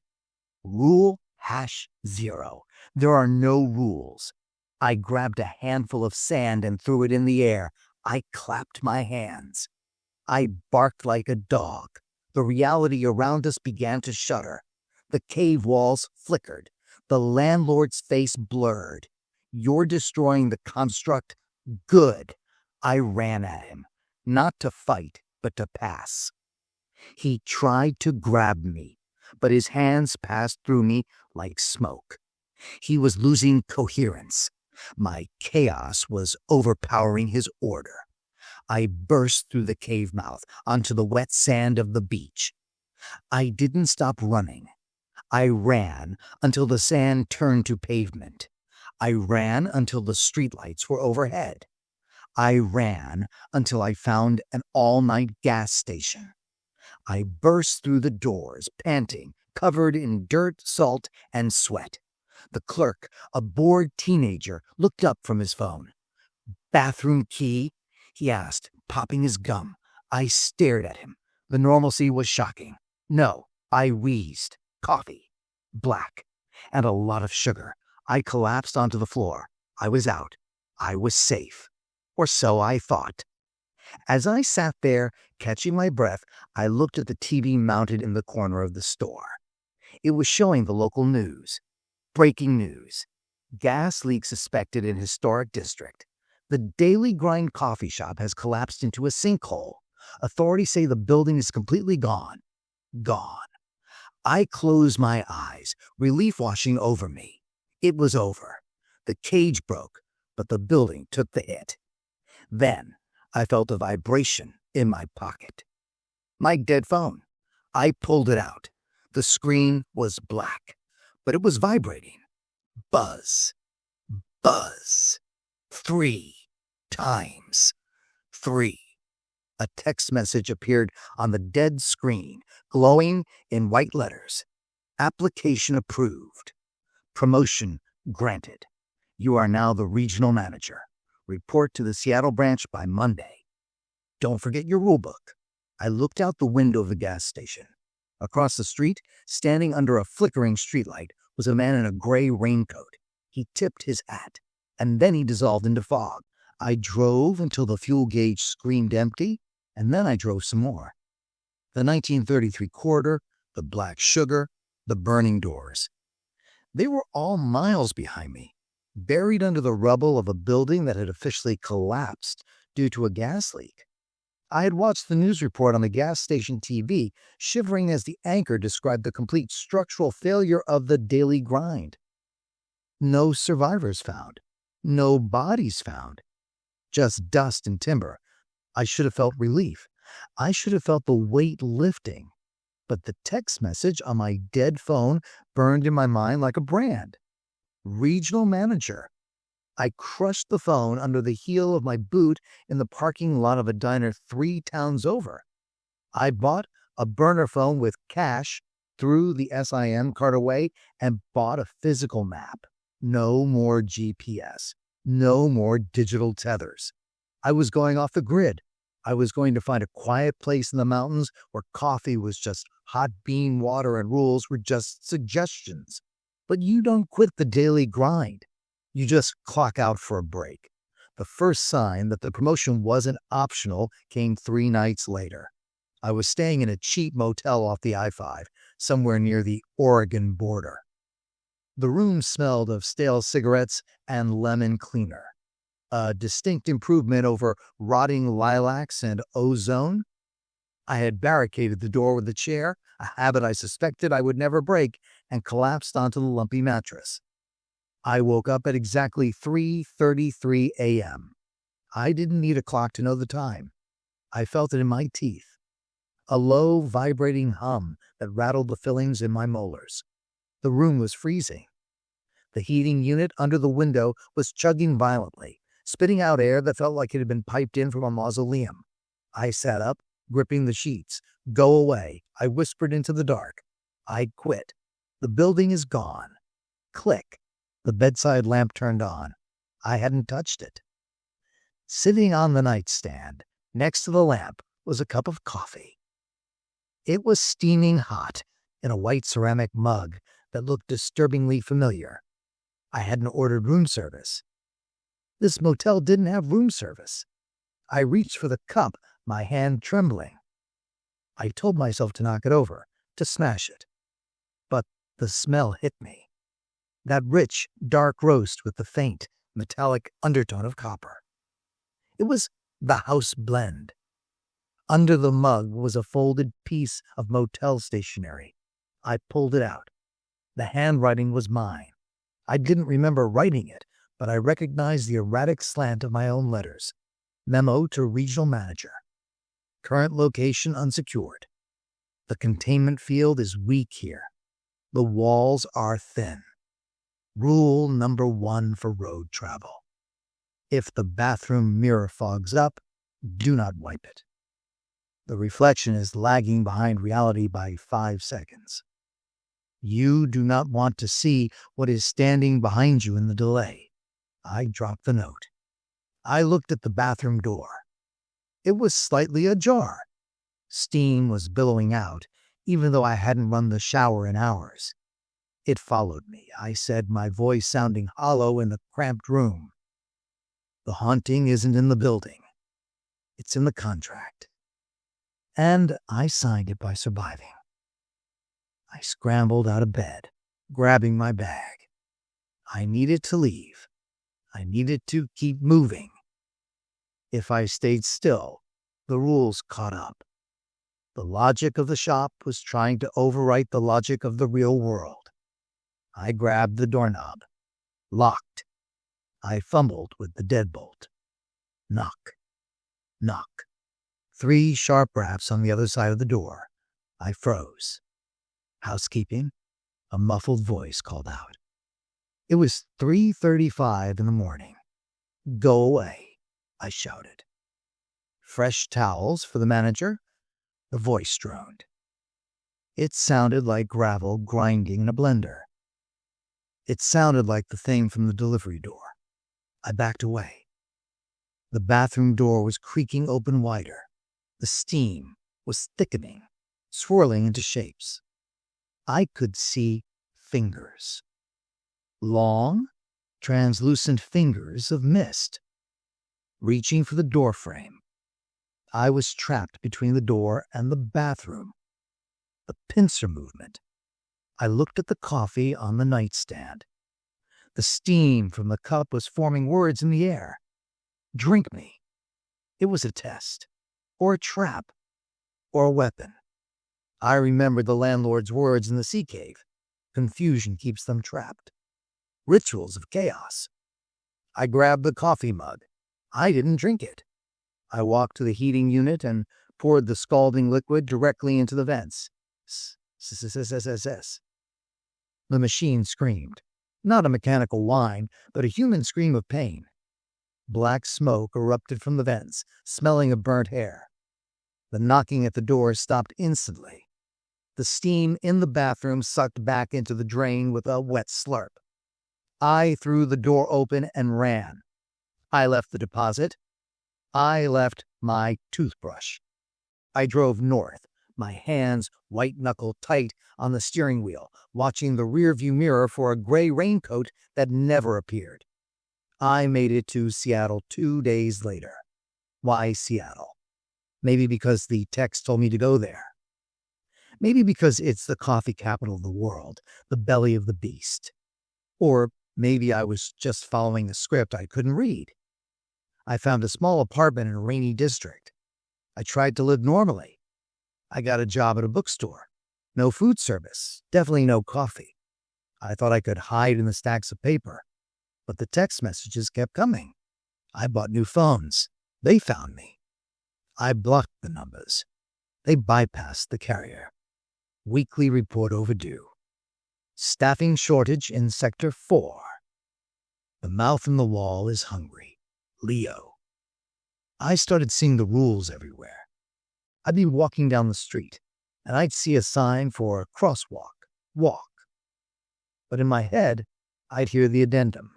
Rule #0. There are no rules. I grabbed a handful of sand and threw it in the air. I clapped my hands. I barked like a dog. The reality around us began to shudder. The cave walls flickered. The landlord's face blurred. You're destroying the construct? Good. I ran at him, not to fight, but to pass. He tried to grab me, but his hands passed through me like smoke. He was losing coherence. My chaos was overpowering his order. I burst through the cave mouth onto the wet sand of the beach. I didn't stop running. I ran until the sand turned to pavement. I ran until the streetlights were overhead. I ran until I found an all-night gas station. I burst through the doors, panting, covered in dirt, salt, and sweat. The clerk, a bored teenager, looked up from his phone. "Bathroom key?" he asked, popping his gum. I stared at him. The normalcy was shocking. No, I wheezed. Coffee. Black. And a lot of sugar. I collapsed onto the floor. I was out. I was safe. Or so I thought. As I sat there, catching my breath, I looked at the TV mounted in the corner of the store. It was showing the local news. Breaking news. Gas leak suspected in historic district. The Daily Grind coffee shop has collapsed into a sinkhole. Authorities say the building is completely gone. Gone. I closed my eyes, relief washing over me. It was over. The cage broke, but the building took the hit. Then I felt a vibration in my pocket. My dead phone. I pulled it out. The screen was black, but it was vibrating. Buzz. Buzz. 3 times. 3. A text message appeared on the dead screen, glowing in white letters. Application approved. Promotion granted. You are now the regional manager. Report to the Seattle branch by Monday. Don't forget your rulebook. I looked out the window of the gas station. Across the street, standing under a flickering streetlight, was a man in a gray raincoat. He tipped his hat, and then he dissolved into fog. I drove until the fuel gauge screamed empty, and then I drove some more. The 1933 corridor, the black sugar, the burning doors. They were all miles behind me, buried under the rubble of a building that had officially collapsed due to a gas leak. I had watched the news report on the gas station TV, shivering as the anchor described the complete structural failure of the Daily Grind. No survivors found. No bodies found. Just dust and timber. I should have felt relief. I should have felt the weight lifting. But the text message on my dead phone burned in my mind like a brand. Regional manager. I crushed the phone under the heel of my boot in the parking lot of a diner 3 towns over. I bought a burner phone with cash, threw the SIM card away, and bought a physical map. No more GPS. No more digital tethers. I was going off the grid. I was going to find a quiet place in the mountains where coffee was just hot bean water and rules were just suggestions. But you don't quit the daily grind. You just clock out for a break. The first sign that the promotion wasn't optional came 3 nights later. I was staying in a cheap motel off the I-5, somewhere near the Oregon border. The room smelled of stale cigarettes and lemon cleaner. A distinct improvement over rotting lilacs and ozone. I had barricaded the door with a chair, a habit I suspected I would never break, and collapsed onto the lumpy mattress. I woke up at exactly 3:33 a.m. I didn't need a clock to know the time. I felt it in my teeth. A low, vibrating hum that rattled the fillings in my molars. The room was freezing. The heating unit under the window was chugging violently, spitting out air that felt like it had been piped in from a mausoleum. I sat up, gripping the sheets. "Go away," I whispered into the dark. I'd quit. The building is gone. Click. The bedside lamp turned on. I hadn't touched it. Sitting on the nightstand, next to the lamp, was a cup of coffee. It was steaming hot in a white ceramic mug that looked disturbingly familiar. I hadn't ordered room service. This motel didn't have room service. I reached for the cup, my hand trembling. I told myself to knock it over, to smash it. But the smell hit me. That rich, dark roast with the faint, metallic undertone of copper. It was the house blend. Under the mug was a folded piece of motel stationery. I pulled it out. The handwriting was mine. I didn't remember writing it, but I recognized the erratic slant of my own letters. Memo to regional manager. Current location unsecured. The containment field is weak here. The walls are thin. Rule number 1 for road travel. If the bathroom mirror fogs up, do not wipe it. The reflection is lagging behind reality by 5 seconds. You do not want to see what is standing behind you in the delay. I dropped the note. I looked at the bathroom door. It was slightly ajar. Steam was billowing out, even though I hadn't run the shower in hours. It followed me, I said, my voice sounding hollow in the cramped room. The haunting isn't in the building. It's in the contract. And I signed it by surviving. I scrambled out of bed, grabbing my bag. I needed to leave. I needed to keep moving. If I stayed still, the rules caught up. The logic of the shop was trying to overwrite the logic of the real world. I grabbed the doorknob. Locked. I fumbled with the deadbolt. Knock. Knock. 3 sharp raps on the other side of the door. I froze. Housekeeping? A muffled voice called out. It was 3:35 in the morning. Go away, I shouted. Fresh towels for the manager? The voice droned. It sounded like gravel grinding in a blender. It sounded like the thing from the delivery door. I backed away. The bathroom door was creaking open wider. The steam was thickening, swirling into shapes. I could see fingers. Long, translucent fingers of mist. Reaching for the doorframe. I was trapped between the door and the bathroom. The pincer movement. I looked at the coffee on the nightstand. The steam from the cup was forming words in the air. Drink me. It was a test, or a trap, or a weapon. I remembered the landlord's words in the sea cave. Confusion keeps them trapped. Rituals of chaos. I grabbed the coffee mug. I didn't drink it. I walked to the heating unit and poured the scalding liquid directly into the vents. S. The machine screamed. Not a mechanical whine, but a human scream of pain. Black smoke erupted from the vents, smelling of burnt hair. The knocking at the door stopped instantly. The steam in the bathroom sucked back into the drain with a wet slurp. I threw the door open and ran. I left the deposit. I left my toothbrush. I drove north, my hands white-knuckle tight on the steering wheel, watching the rearview mirror for a gray raincoat that never appeared. I made it to Seattle 2 days later. Why Seattle? Maybe because the text told me to go there. Maybe because it's the coffee capital of the world, the belly of the beast. Or maybe I was just following a script I couldn't read. I found a small apartment in a rainy district. I tried to live normally. I got a job at a bookstore. No food service, definitely no coffee. I thought I could hide in the stacks of paper, but the text messages kept coming. I bought new phones. They found me. I blocked the numbers. They bypassed the carrier. Weekly report overdue. Staffing shortage in Sector 4. The mouth in the wall is hungry. Leo. I started seeing the rules everywhere. I'd be walking down the street, and I'd see a sign for a crosswalk, walk. But in my head, I'd hear the addendum.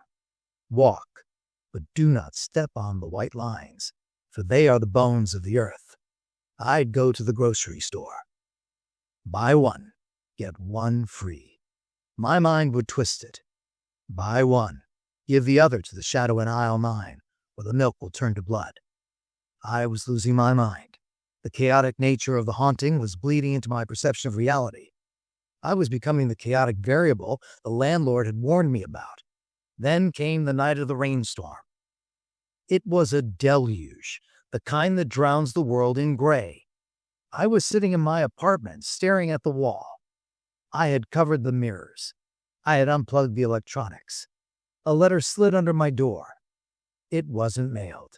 Walk, but do not step on the white lines, for they are the bones of the earth. I'd go to the grocery store. Buy one, get one free. My mind would twist it. Buy one, give the other to the shadow in aisle 9, or the milk will turn to blood. I was losing my mind. The chaotic nature of the haunting was bleeding into my perception of reality. I was becoming the chaotic variable the landlord had warned me about. Then came the night of the rainstorm. It was a deluge, the kind that drowns the world in gray. I was sitting in my apartment, staring at the wall. I had covered the mirrors. I had unplugged the electronics. A letter slid under my door. It wasn't mailed.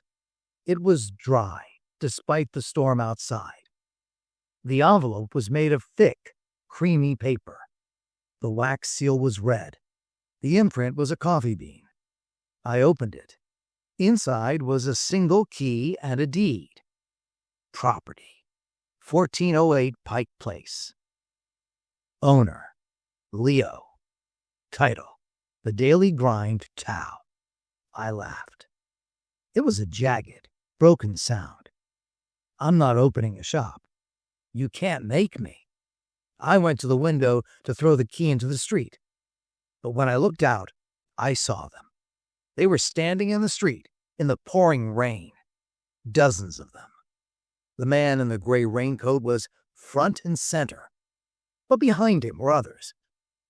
It was dry, despite the storm outside. The envelope was made of thick, creamy paper. The wax seal was red. The imprint was a coffee bean. I opened it. Inside was a single key and a deed. Property. 1408 Pike Place. Owner. Leo. Title. The Daily Grind Tao. I laughed. It was a jagged, broken sound. I'm not opening a shop. You can't make me. I went to the window to throw the key into the street. But when I looked out, I saw them. They were standing in the street, in the pouring rain. Dozens of them. The man in the gray raincoat was front and center. But behind him were others.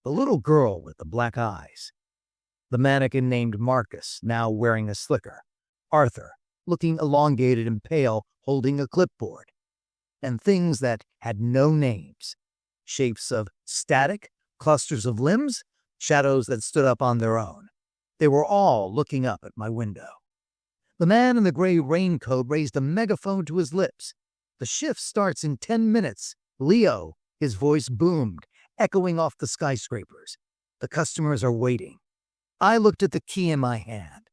The little girl with the black eyes. The mannequin named Marcus, now wearing a slicker. Arthur, looking elongated and pale, holding a clipboard. And things that had no names. Shapes of static, clusters of limbs, shadows that stood up on their own. They were all looking up at my window. The man in the gray raincoat raised a megaphone to his lips. The shift starts in 10 minutes. Leo, his voice boomed, echoing off the skyscrapers. The customers are waiting. I looked at the key in my hand.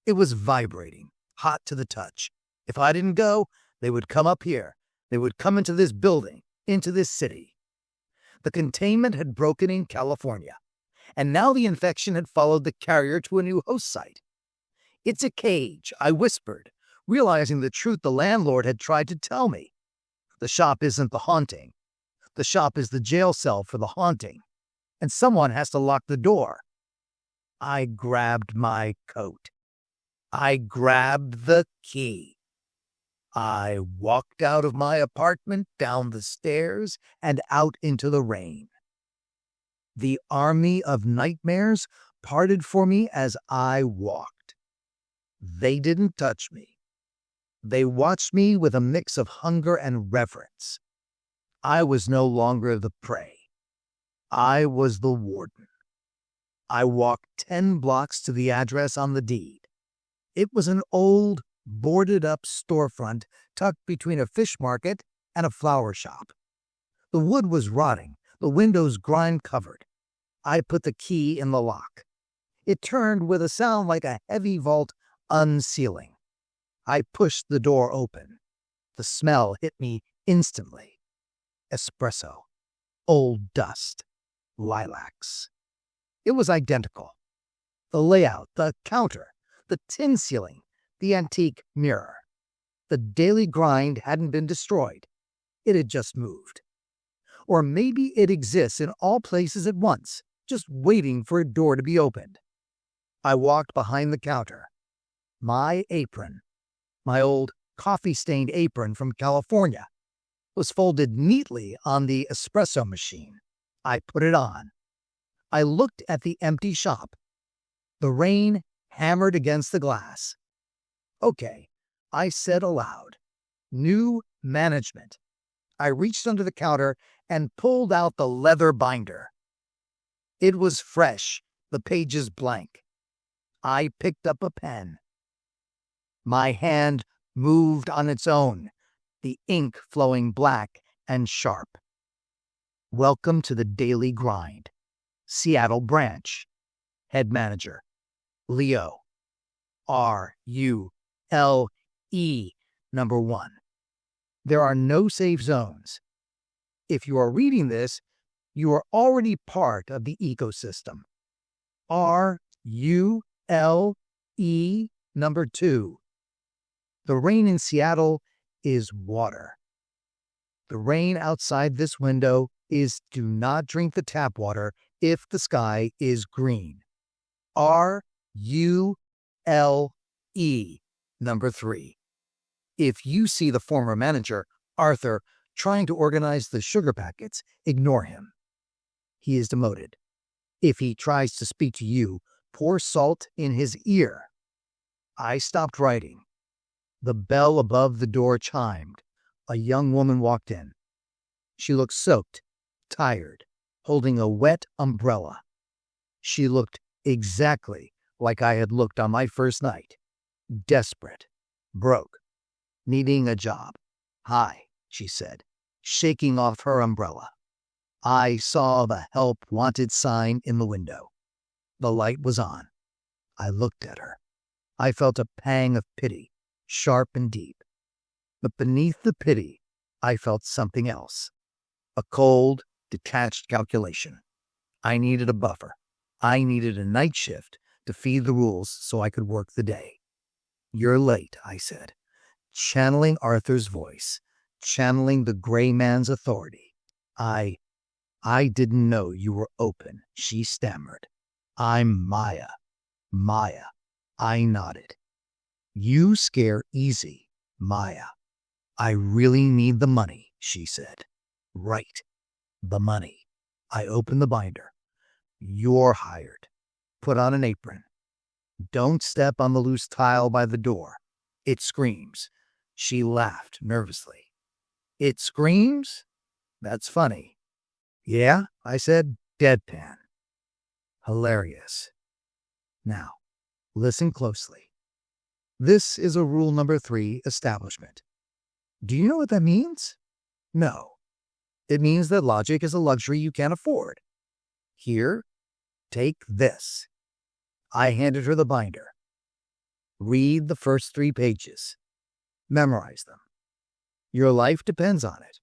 It was vibrating, hot to the touch. If I didn't go, they would come up here. They would come into this building, into this city. The containment had broken in California, and now the infection had followed the carrier to a new host site. It's a cage, I whispered, realizing the truth the landlord had tried to tell me. The shop isn't the haunting. The shop is the jail cell for the haunting, and someone has to lock the door. I grabbed my coat. I grabbed the key. I walked out of my apartment, down the stairs, and out into the rain. The army of nightmares parted for me as I walked. They didn't touch me. They watched me with a mix of hunger and reverence. I was no longer the prey. I was the warden. I walked 10 blocks to the address on the deed. It was an old, boarded-up storefront tucked between a fish market and a flower shop. The wood was rotting, the windows grime-covered. I put the key in the lock. It turned with a sound like a heavy vault unsealing. I pushed the door open. The smell hit me instantly. Espresso, old dust, lilacs. It was identical. The layout, the counter, the tin ceiling, the antique mirror. The daily grind hadn't been destroyed. It had just moved. Or maybe it exists in all places at once, just waiting for a door to be opened. I walked behind the counter. My apron, my old coffee-stained apron from California, was folded neatly on the espresso machine. I put it on. I looked at the empty shop. The rain hammered against the glass. Okay, I said aloud. New management. I reached under the counter and pulled out the leather binder. It was fresh, the pages blank. I picked up a pen. My hand moved on its own, the ink flowing black and sharp. Welcome to the Daily Grind. Seattle Branch. Head Manager. Leo. RULE number 1. There are no safe zones. If you are reading this, you are already part of the ecosystem. RULE number 2. The rain in Seattle is water. The rain outside this window is do not drink the tap water if the sky is green. RULE. Number 3. If you see the former manager, Arthur, trying to organize the sugar packets, ignore him. He is demoted. If he tries to speak to you, pour salt in his ear. I stopped writing. The bell above the door chimed. A young woman walked in. She looked soaked, tired, holding a wet umbrella. She looked exactly like I had looked on my first night. Desperate, broke, needing a job. "Hi," she said, shaking off her umbrella. I saw the help wanted sign in the window. The light was on. I looked at her. I felt a pang of pity, sharp and deep. But beneath the pity, I felt something else. A cold, detached calculation. I needed a buffer. I needed a night shift to feed the rules so I could work the day. "You're late," I said, channeling Arthur's voice, channeling the gray man's authority. I didn't know you were open," she stammered. "I'm Maya." "Maya." I nodded. "You scare easy, Maya." "I really need the money," she said. "Right. The money." I opened the binder. "You're hired. Put on an apron. Don't step on the loose tile by the door. It screams." She laughed nervously. "It screams? That's funny." "Yeah," I said, deadpan. Hilarious. Now, listen closely. This is a rule number 3 establishment. Do you know what that means? No. It means that logic is a luxury you can't afford. Here, take this. I handed her the binder. Read the first 3 pages. Memorize them. Your life depends on it.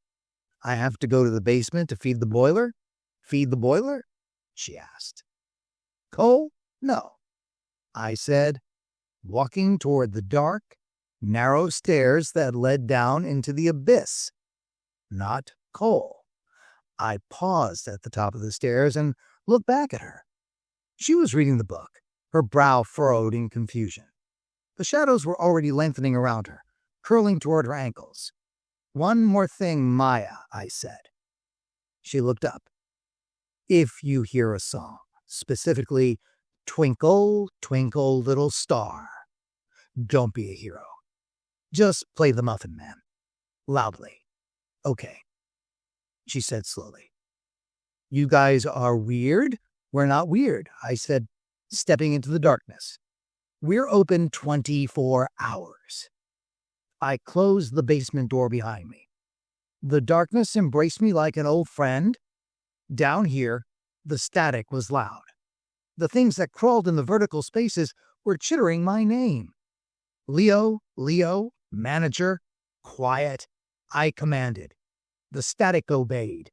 I have to go to the basement to feed the boiler? Feed the boiler? She asked. Coal? No. I said, walking toward the dark, narrow stairs that led down into the abyss. Not coal. I paused at the top of the stairs and looked back at her. She was reading the book, her brow furrowed in confusion. The shadows were already lengthening around her, curling toward her ankles. "One more thing, Maya," I said. She looked up. "If you hear a song, specifically, 'Twinkle, Twinkle, Little Star,' don't be a hero. Just play the Muffin Man. Loudly. Okay," she said slowly. "You guys are weird?" "We're not weird," I said, stepping into the darkness. "We're open 24 hours. I closed the basement door behind me. The darkness embraced me like an old friend. Down here, the static was loud. The things that crawled in the vertical spaces were chittering my name. "Leo, Leo, manager, quiet," I commanded. The static obeyed.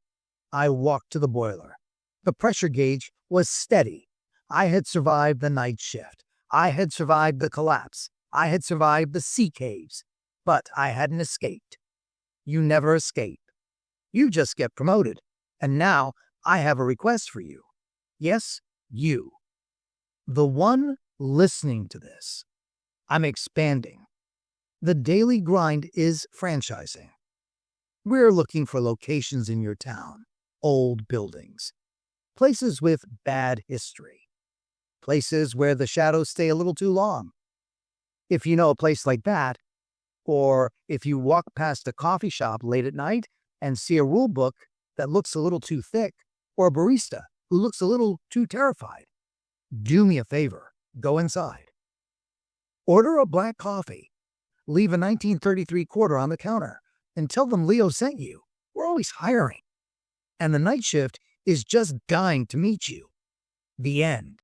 I walked to the boiler. The pressure gauge was steady. I had survived the night shift. I had survived the collapse. I had survived the sea caves. But I hadn't escaped. You never escape. You just get promoted. And now I have a request for you. Yes, you. The one listening to this. I'm expanding. The daily grind is franchising. We're looking for locations in your town, old buildings, places with bad history, places where the shadows stay a little too long. If you know a place like that, or if you walk past a coffee shop late at night and see a rule book that looks a little too thick, or a barista who looks a little too terrified, do me a favor, go inside. Order a black coffee. Leave a 1933 quarter on the counter and tell them Leo sent you. We're always hiring. And the night shift is just dying to meet you. The end.